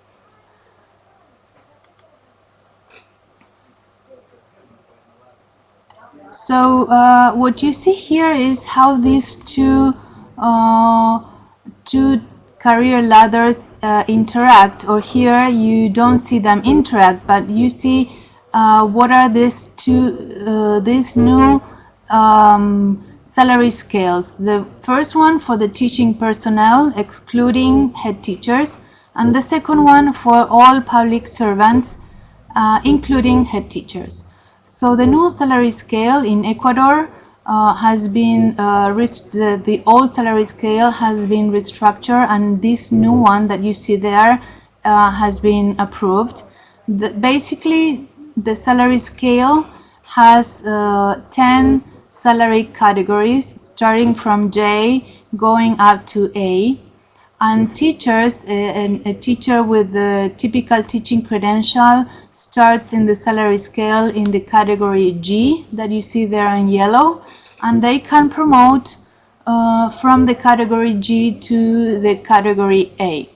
So what you see here is how these two career ladders interact, or here you don't see them interact, but you see what are these new salary scales. The first one for the teaching personnel, excluding head teachers, and the second one for all public servants, including head teachers. So the new salary scale in Ecuador has been the old salary scale has been restructured, and this new one that you see there has been approved. Basically, the salary scale has 10 salary categories, starting from J going up to A. And teachers, a teacher with the typical teaching credential starts in the salary scale in the category G that you see there in yellow, and they can promote from the category G to the category A.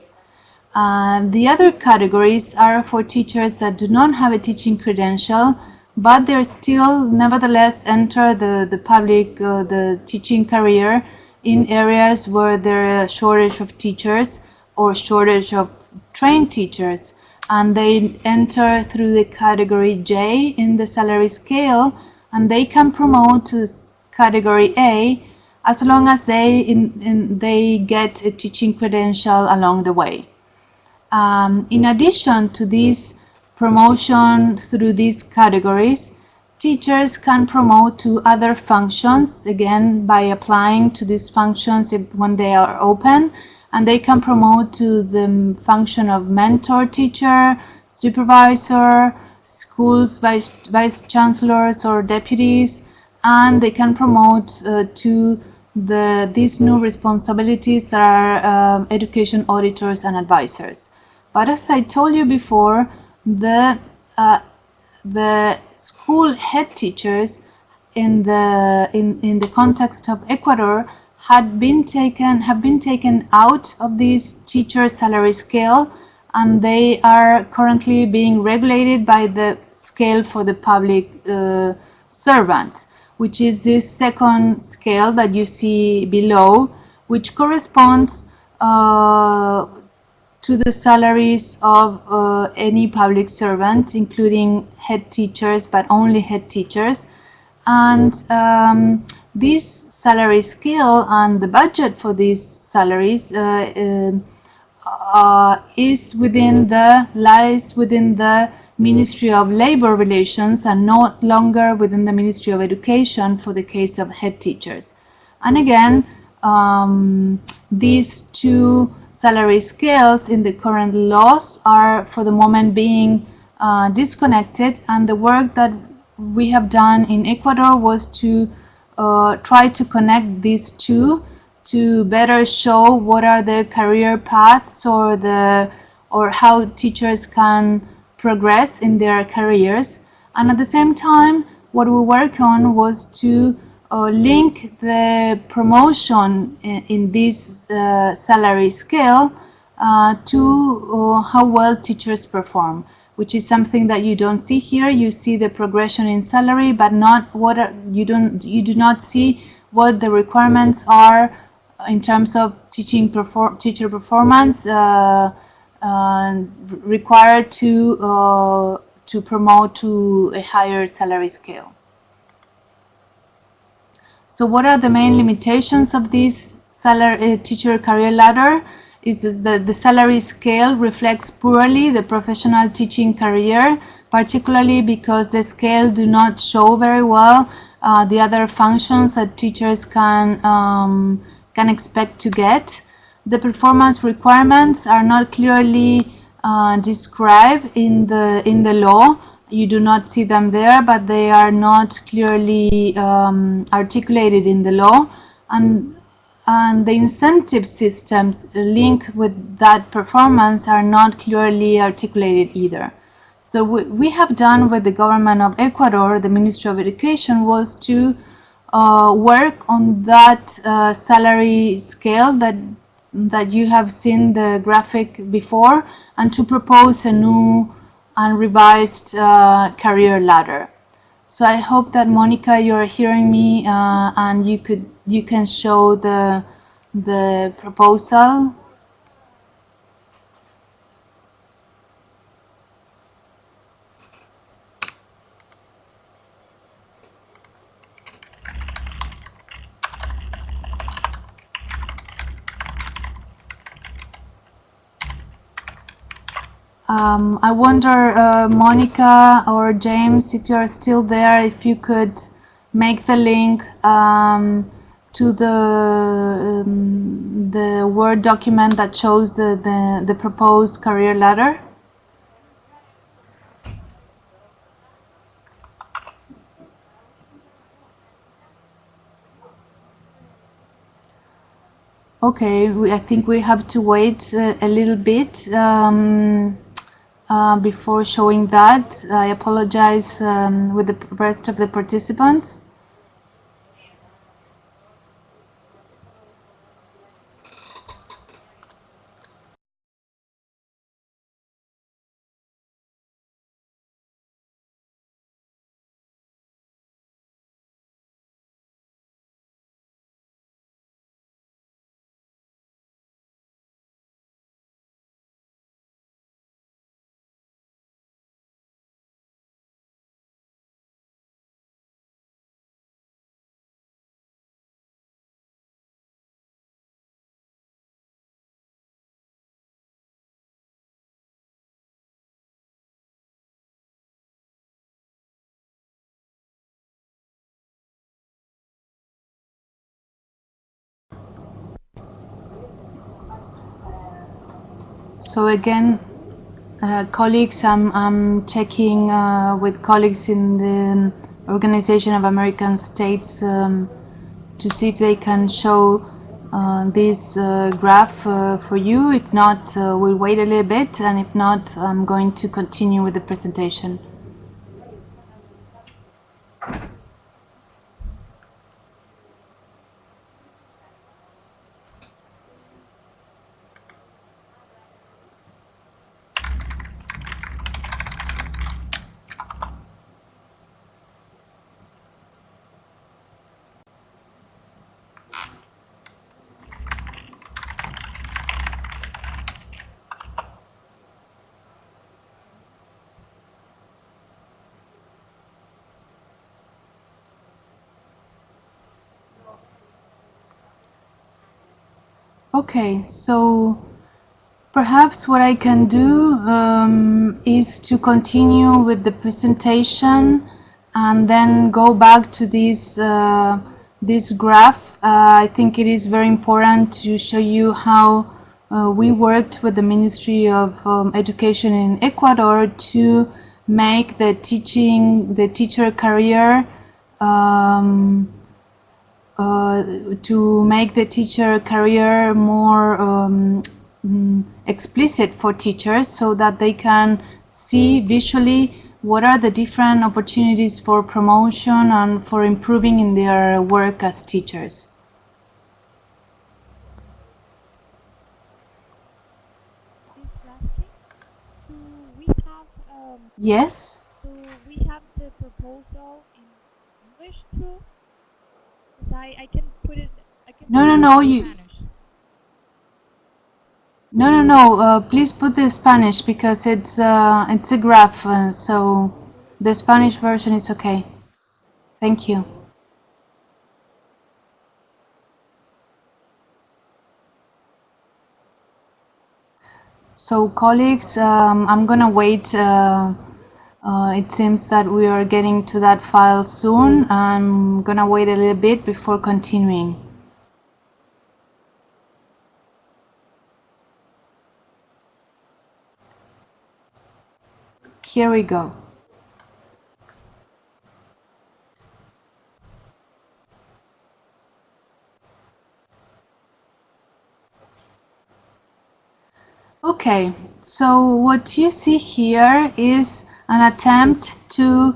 The other categories are for teachers that do not have a teaching credential, but they still nevertheless enter the teaching career in areas where there is a shortage of teachers or shortage of trained teachers, and they enter through the category J in the salary scale, and they can promote to category A as long as they get a teaching credential along the way. In addition to this promotion through these categories, teachers can promote to other functions, again by applying to these functions when they are open, and they can promote to the function of mentor teacher, supervisor, schools vice chancellors or deputies, and they can promote to these new responsibilities that are education auditors and advisors. But as I told you before, the school head teachers in the context of Ecuador have been taken out of this teacher salary scale, and they are currently being regulated by the scale for the public servant, which is this second scale that you see below, which corresponds to the salaries of any public servant, including head teachers, but only head teachers. And this salary scale and the budget for these salaries lies within the Ministry of Labor Relations and no longer within the Ministry of Education for the case of head teachers. And again, these two salary scales in the current laws are for the moment being disconnected, and the work that we have done in Ecuador was to try to connect these two to better show what are the career paths or how teachers can progress in their careers. And at the same time, what we work on was to link the promotion in this salary scale to how well teachers perform, which is something that you don't see here. You see the progression in salary, but not you do not see what the requirements are in terms of teacher performance required to promote to a higher salary scale. So what are the main limitations of this teacher career ladder? Is that the salary scale reflects poorly the professional teaching career, particularly because the scale do not show very well the other functions that teachers can expect to get. The performance requirements are not clearly described in the law. You do not see them there, but they are not clearly articulated in the law, and the incentive systems linked with that performance are not clearly articulated either. So what we have done with the government of Ecuador, the Ministry of Education, was to work on that salary scale that you have seen the graphic before, and to propose a new and revised career ladder. So I hope that, Monica, you're hearing me and you can show the proposal. I wonder, Monica or James, if you're still there, if you could make the link to the Word document that shows the proposed career ladder. Okay, I think we have to wait a little bit before showing that. I apologize with the rest of the participants. So again, colleagues, I'm checking with colleagues in the Organization of American States to see if they can show this graph for you. If not, we'll wait a little bit, and if not, I'm going to continue with the presentation. Okay, so perhaps what I can do is to continue with the presentation and then go back to this graph. I think it is very important to show you how we worked with the Ministry of Education in Ecuador to make the teacher career more explicit for teachers, so that they can see visually what are the different opportunities for promotion and for improving in their work as teachers. Yes? So we have the proposal in English too? Because I can put it, No, in Spanish. No. Please put the Spanish, because it's a graph, so the Spanish version is okay. Thank you. So colleagues, I'm gonna wait. It seems that we are getting to that file soon. I'm gonna wait a little bit before continuing. Here we go. Okay, so what you see here is an attempt to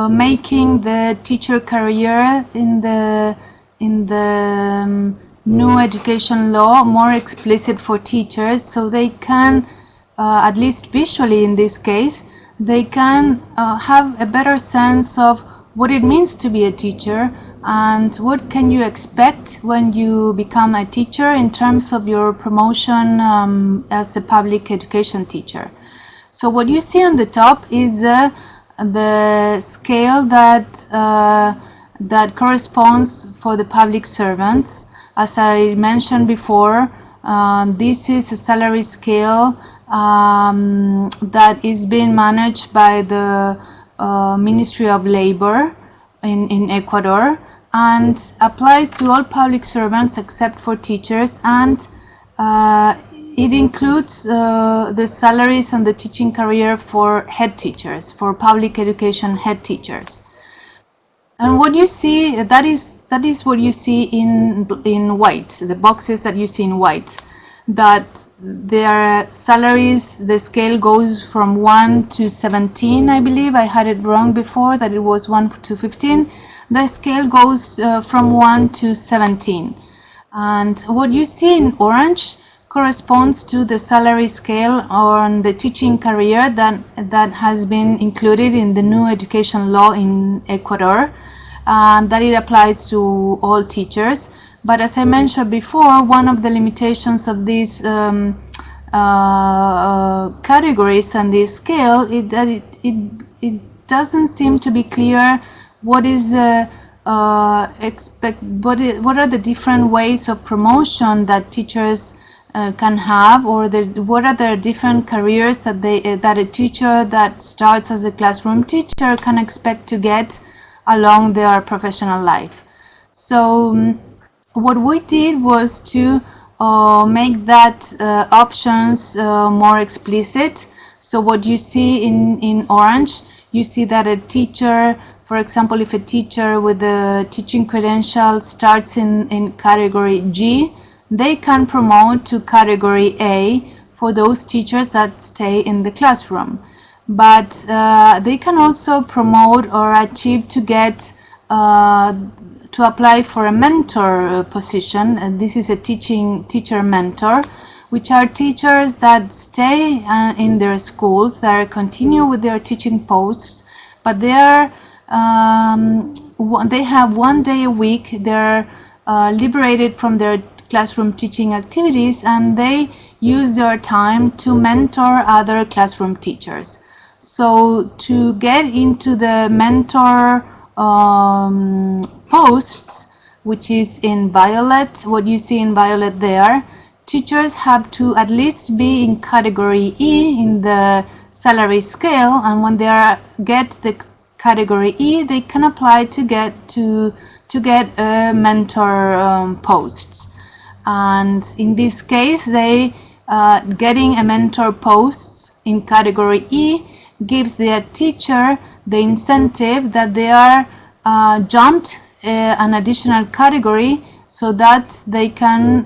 making the teacher career in the new education law more explicit for teachers, so they can, at least visually in this case, they can have a better sense of what it means to be a teacher and what can you expect when you become a teacher in terms of your promotion as a public education teacher. So what you see on the top is the scale that corresponds for the public servants. As I mentioned before, this is a salary scale that is being managed by the Ministry of Labor in Ecuador, and applies to all public servants except for teachers, and it includes the salaries and the teaching career for head teachers, for public education head teachers. And what you see, that is what you see in white, the boxes that you see in white, that their salaries, the scale goes from 1 to 17, I believe. I had it wrong before, that it was 1 to 15. The scale goes from 1 to 17. And what you see in orange corresponds to the salary scale on the teaching career that has been included in the new education law in Ecuador, and that it applies to all teachers. But as I mentioned before, one of the limitations of these categories and this scale is that it doesn't seem to be clear what is what are the different ways of promotion that teachers can have, or what are the different careers that a teacher that starts as a classroom teacher can expect to get along their professional life. So what we did was to make that options more explicit. So what you see in orange, you see that a teacher, for example, if a teacher with a teaching credential starts in category G, they can promote to category A for those teachers that stay in the classroom. But they can also promote or achieve to get to apply for a mentor position, and this is a teacher mentor, which are teachers that stay in their schools, that continue with their teaching posts, but they are they have 1 day a week. They're liberated from their classroom teaching activities, and they use their time to mentor other classroom teachers. So to get into the mentor posts, which is in violet, what you see in violet there, teachers have to at least be in category E in the salary scale, and when they get the category E, they can apply to get a mentor posts. And in this case, they getting a mentor posts in category E gives the teacher the incentive that they are jumped an additional category, so that they can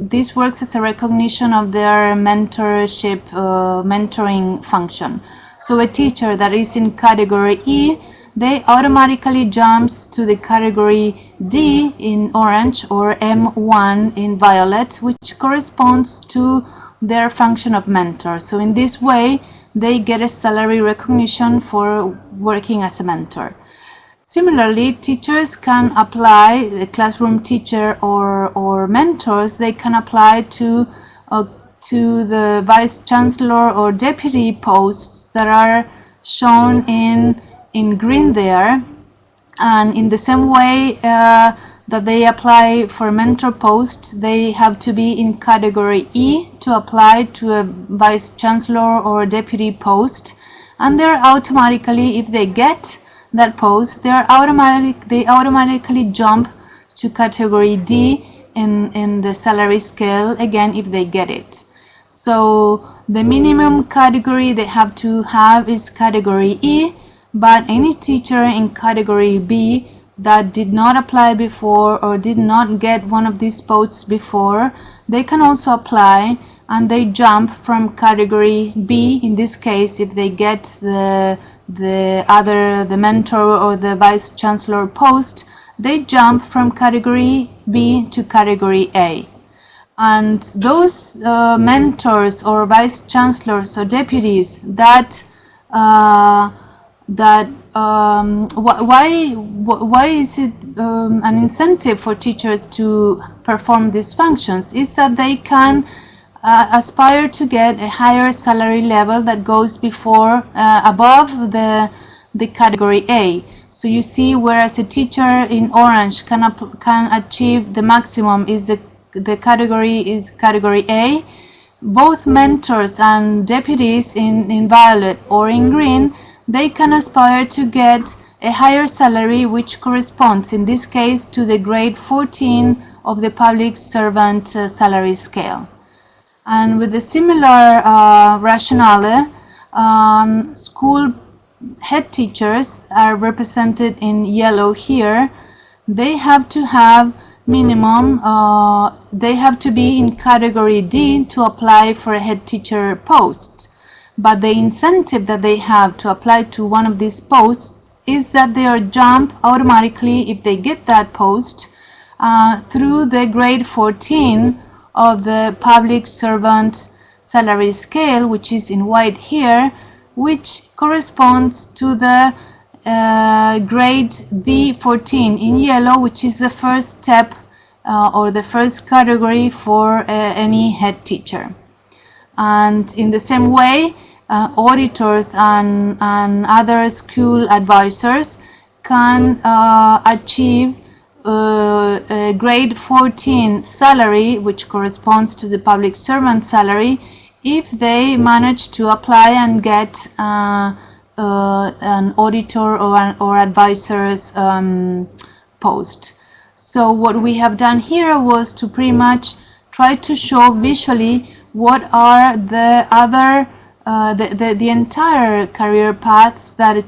this works as a recognition of their mentorship mentoring function. So a teacher that is in category E, they automatically jumps to the category D in orange or M1 in violet, which corresponds to their function of mentor. So in this way they get a salary recognition for working as a mentor. Similarly, teachers can apply, the classroom teacher or mentors, they can apply to the vice chancellor or deputy posts that are shown in green there. And in the same way that they apply for mentor posts, they have to be in category E to apply to a vice chancellor or deputy post, and they're automatically, if they get that post, they automatically jump to category D in the salary scale again if they get it. So the minimum category they have to have is category E, but any teacher in category B that did not apply before or did not get one of these posts before, they can also apply, and they jump from category B. In this case, if they get the mentor or the vice chancellor post, they jump from category B to category A. And those mentors or vice chancellors or deputies that why is it an incentive for teachers to perform these functions is that they can aspire to get a higher salary level that goes before above the category A. So you see, whereas a teacher in orange can achieve the maximum is the category A, both mentors and deputies in violet or in green, they can aspire to get a higher salary, which corresponds in this case to the grade 14 of the public servant salary scale. And with a similar rationale, school head teachers are represented in yellow here. They have to have minimum, they have to be in category D to apply for a head teacher post. But the incentive that they have to apply to one of these posts is that they are jumped automatically, if they get that post, through the grade 14 of the public servant salary scale, which is in white here, which corresponds to the grade D14 in yellow, which is the first step or the first category for any head teacher. And in the same way, auditors and other school advisors can achieve a grade 14 salary, which corresponds to the public servant salary, if they manage to apply and get an auditor or advisor's post. So what we have done here was to pretty much try to show visually what are the other the entire career paths that a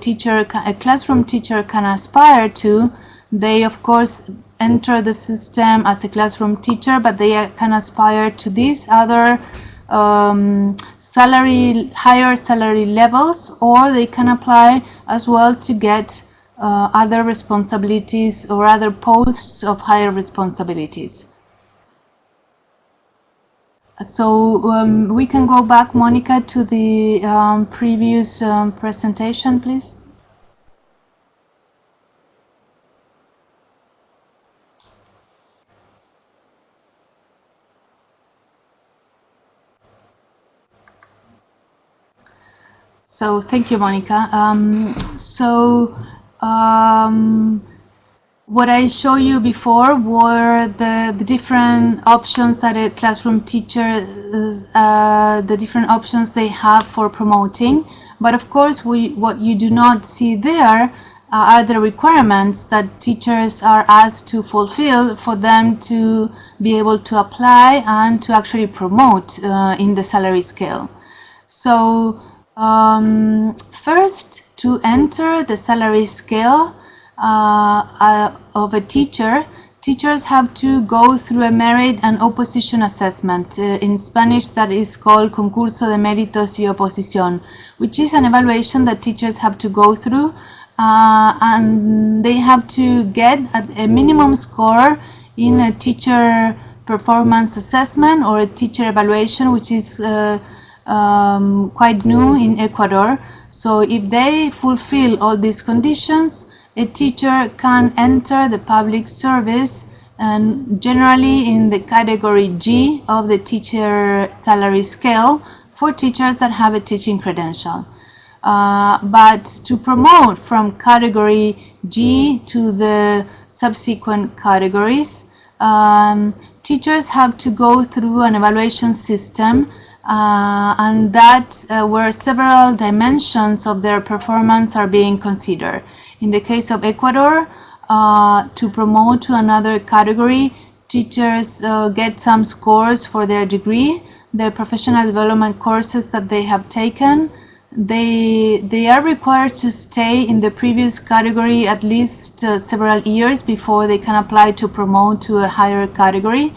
classroom teacher can aspire to. They of course enter the system as a classroom teacher, but they can aspire to these other higher salary levels, or they can apply as well to get other responsibilities or other posts of higher responsibilities. So we can go back, Monica, to the previous presentation, please. So thank you, Monica. What I showed you before were the different options that a classroom teacher, the different options they have for promoting. But of course, what you do not see there are the requirements that teachers are asked to fulfill for them to be able to apply and to actually promote in the salary scale. So first, to enter the salary scale of a teacher, teachers have to go through a merit and opposition assessment. In Spanish, that is called concurso de méritos y oposición, which is an evaluation that teachers have to go through, and they have to get a minimum score in a teacher performance assessment or a teacher evaluation, which is quite new in Ecuador. So if they fulfill all these conditions, a teacher can enter the public service, and generally in the category G of the teacher salary scale for teachers that have a teaching credential. But to promote from category G to the subsequent categories, teachers have to go through an evaluation system, and that where several dimensions of their performance are being considered. In the case of Ecuador, to promote to another category, teachers get some scores for their degree, their professional development courses that they have taken. They are required to stay in the previous category at least several years before they can apply to promote to a higher category.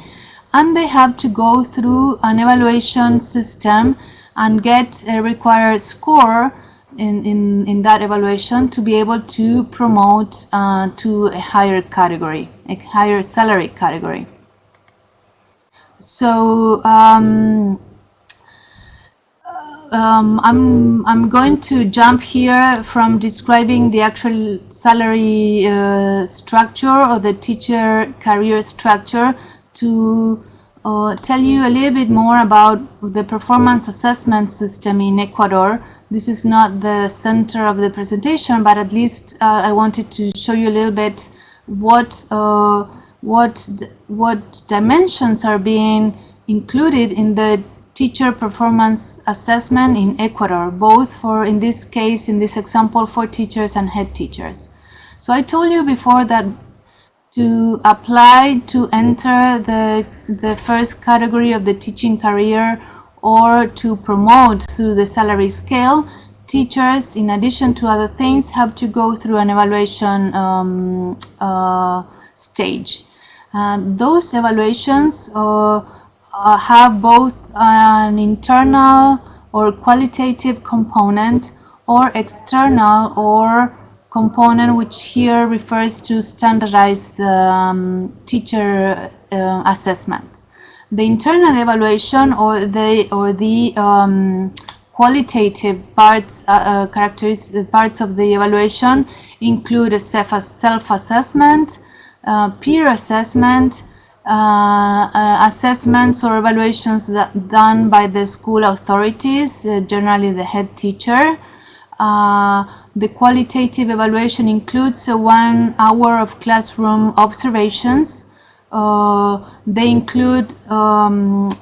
And they have to go through an evaluation system and get a required score in that evaluation to be able to promote to a higher category, a higher salary category. So I'm going to jump here from describing the actual salary structure or the teacher career structure to tell you a little bit more about the performance assessment system in Ecuador. This is not the center of the presentation, but at least I wanted to show you a little bit what dimensions are being included in the teacher performance assessment in Ecuador, both for, in this case, in this example, for teachers and head teachers. So I told you before that to apply to enter the first category of the teaching career or to promote through the salary scale, teachers, in addition to other things, have to go through an evaluation stage. Those evaluations have both an internal or qualitative component or external or component, which here refers to standardized teacher assessments. The internal evaluation or the qualitative parts, parts of the evaluation include a self-assessment, peer assessment, assessments or evaluations done by the school authorities, generally the head teacher. The qualitative evaluation includes 1 hour of classroom observations. They include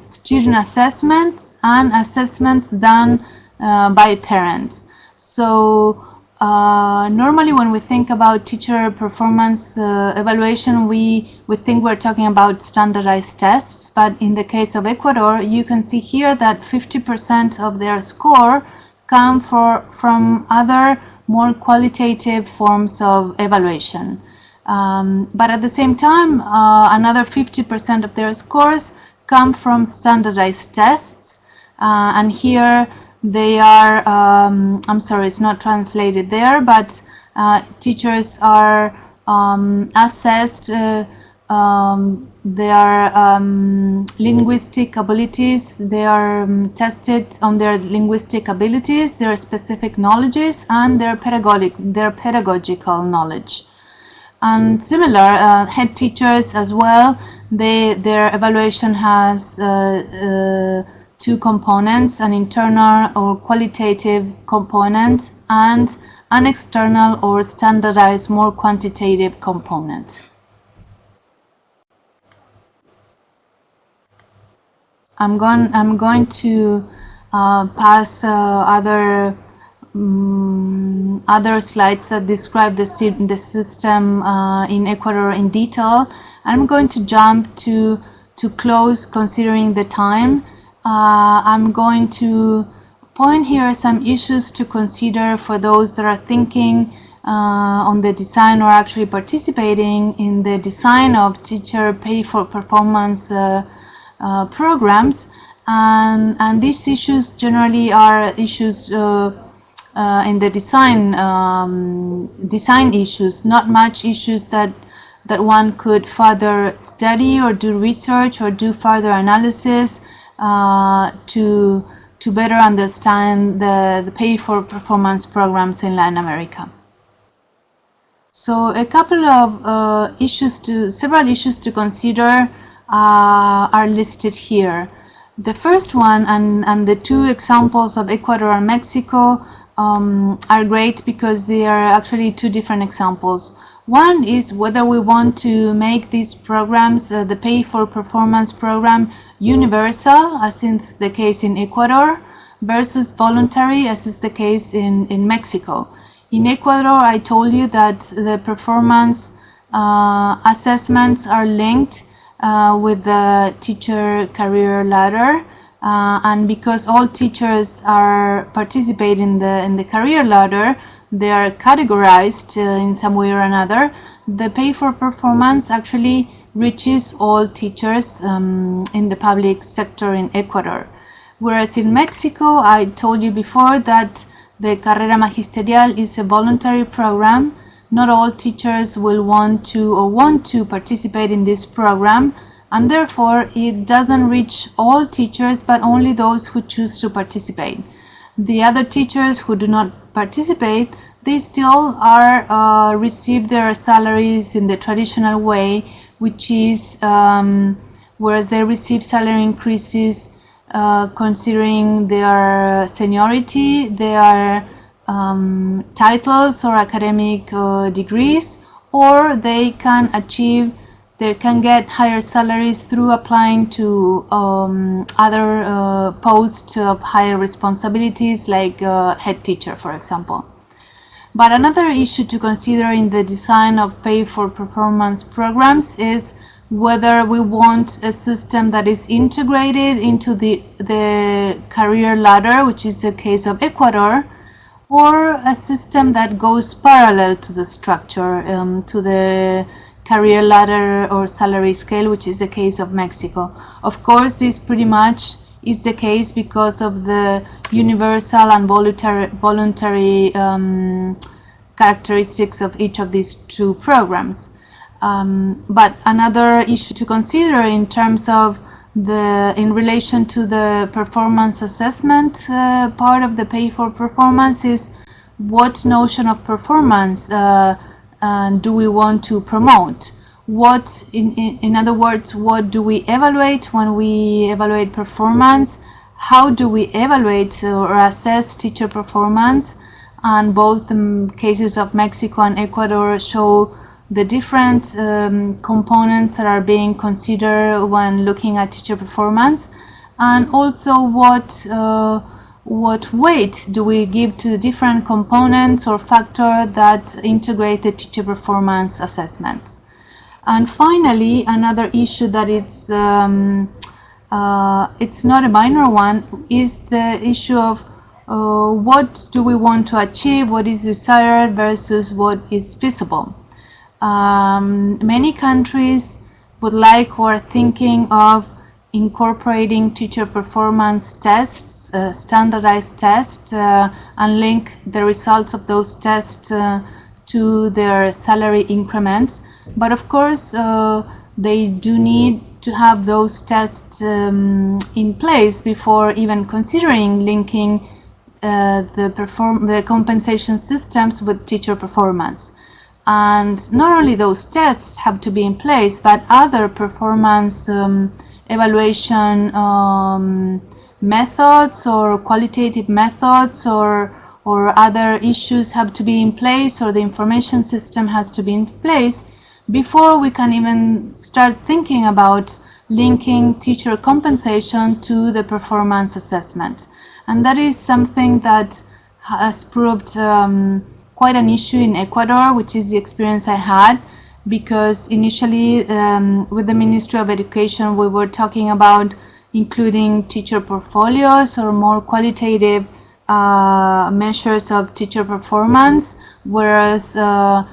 student assessments and assessments done by parents. So Normally, when we think about teacher performance evaluation, we think we're talking about standardized tests. But in the case of Ecuador, you can see here that 50% of their score come from other more qualitative forms of evaluation. But at the same time, another 50% of their scores come from standardized tests. And here they are, I'm sorry, it's not translated there, but teachers are assessed their linguistic abilities. They are tested on their linguistic abilities, their specific knowledges, and their pedagogical knowledge. And similar, head teachers as well, their evaluation has two components, an internal or qualitative component and an external or standardized, more quantitative component. I'm going to pass other slides that describe the system in Ecuador in detail. I'm going to jump to close, considering the time. I'm going to point here some issues to consider for those that are thinking on the design or actually participating in the design of teacher pay-for-performance programs. And these issues generally are issues in the design issues, not much issues that one could further study or do research or do further analysis to better understand the pay-for-performance programs in Latin America. So a couple of several issues to consider are listed here. The first one, and the two examples of Ecuador and Mexico are great because they are actually two different examples. One is whether we want to make these programs, the pay-for-performance program, universal, as is the case in Ecuador, versus voluntary, as is the case in Mexico. In Ecuador, I told you that the performance assessments are linked with the teacher career ladder, and because all teachers are participating in the career ladder, they are categorized in some way or another. The pay-for-performance actually reaches all teachers in the public sector in Ecuador. Whereas in Mexico, I told you before that the CARRERA Magisterial is a voluntary program. Not all teachers will want to participate in this program, and therefore it doesn't reach all teachers, but only those who choose to participate. The other teachers who do not participate, they still are receive their salaries in the traditional way, which is whereas they receive salary increases considering their seniority, their titles or academic degrees, or they can get higher salaries through applying to other posts of higher responsibilities, like head teacher, for example. But another issue to consider in the design of pay-for-performance programs is whether we want a system that is integrated into the career ladder, which is the case of Ecuador, or a system that goes parallel to the structure, to the career ladder or salary scale, which is the case of Mexico. Of course, this pretty much is the case because of the universal and voluntary characteristics of each of these two programs. But another issue to consider in terms of in relation to the performance assessment part of the pay-for-performance is what notion of performance do we want to promote? What, in other words, what do we evaluate when we evaluate performance? How do we evaluate or assess teacher performance? And both cases of Mexico and Ecuador show the different components that are being considered when looking at teacher performance, and also what what weight do we give to the different components or factors that integrate the teacher performance assessments. And finally, another issue that it's not a minor one is the issue of what do we want to achieve, what is desired versus what is feasible. Many countries would like or are thinking of incorporating teacher performance tests, standardized tests, and link the results of those tests to their salary increments. But of course, they do need to have those tests in place before even considering linking the compensation systems with teacher performance. And not only those tests have to be in place, but other performance evaluation methods or qualitative methods or other issues have to be in place, or the information system has to be in place before we can even start thinking about linking teacher compensation to the performance assessment. And that is something that has proved quite an issue in Ecuador, which is the experience I had, because initially with the Ministry of Education we were talking about including teacher portfolios or more qualitative measures of teacher performance, whereas the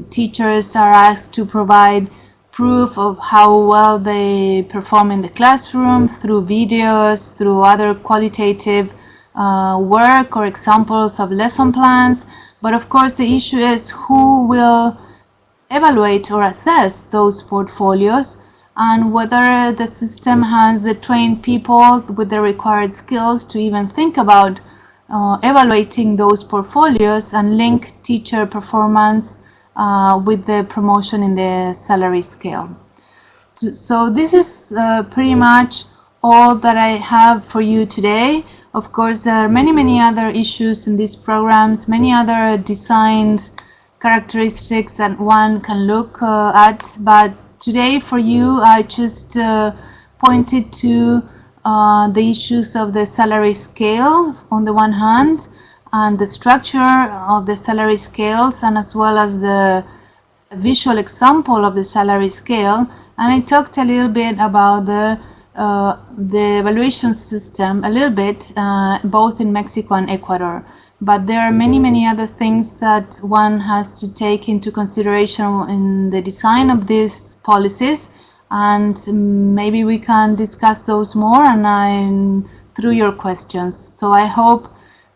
teachers are asked to provide proof of how well they perform in the classroom through videos, through other qualitative work or examples of lesson plans. But of course the issue is who will evaluate or assess those portfolios, and whether the system has the trained people with the required skills to even think about evaluating those portfolios and link teacher performance with the promotion in the salary scale. So this is pretty much all that I have for you today. Of course, there are many other issues in these programs, many other designed characteristics that one can look at, but today for you I just pointed to the issues of the salary scale on the one hand, and the structure of the salary scales, and as well as the visual example of the salary scale. And I talked a little bit about the evaluation system a little bit, both in Mexico and Ecuador. But there are many other things that one has to take into consideration in the design of these policies, and maybe we can discuss those more and through your questions. So I hope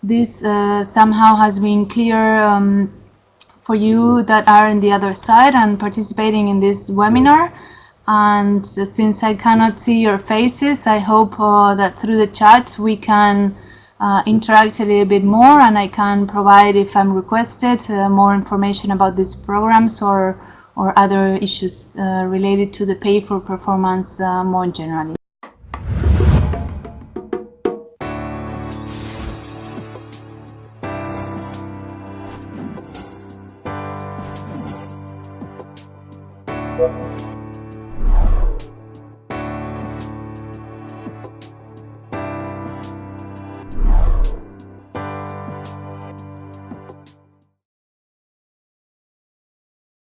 this somehow has been clear for you that are in the other side and participating in this webinar. And since I cannot see your faces, I hope that through the chat we can interact a little bit more, and I can provide, if I'm requested, more information about these programs or other issues related to the pay for performance more generally.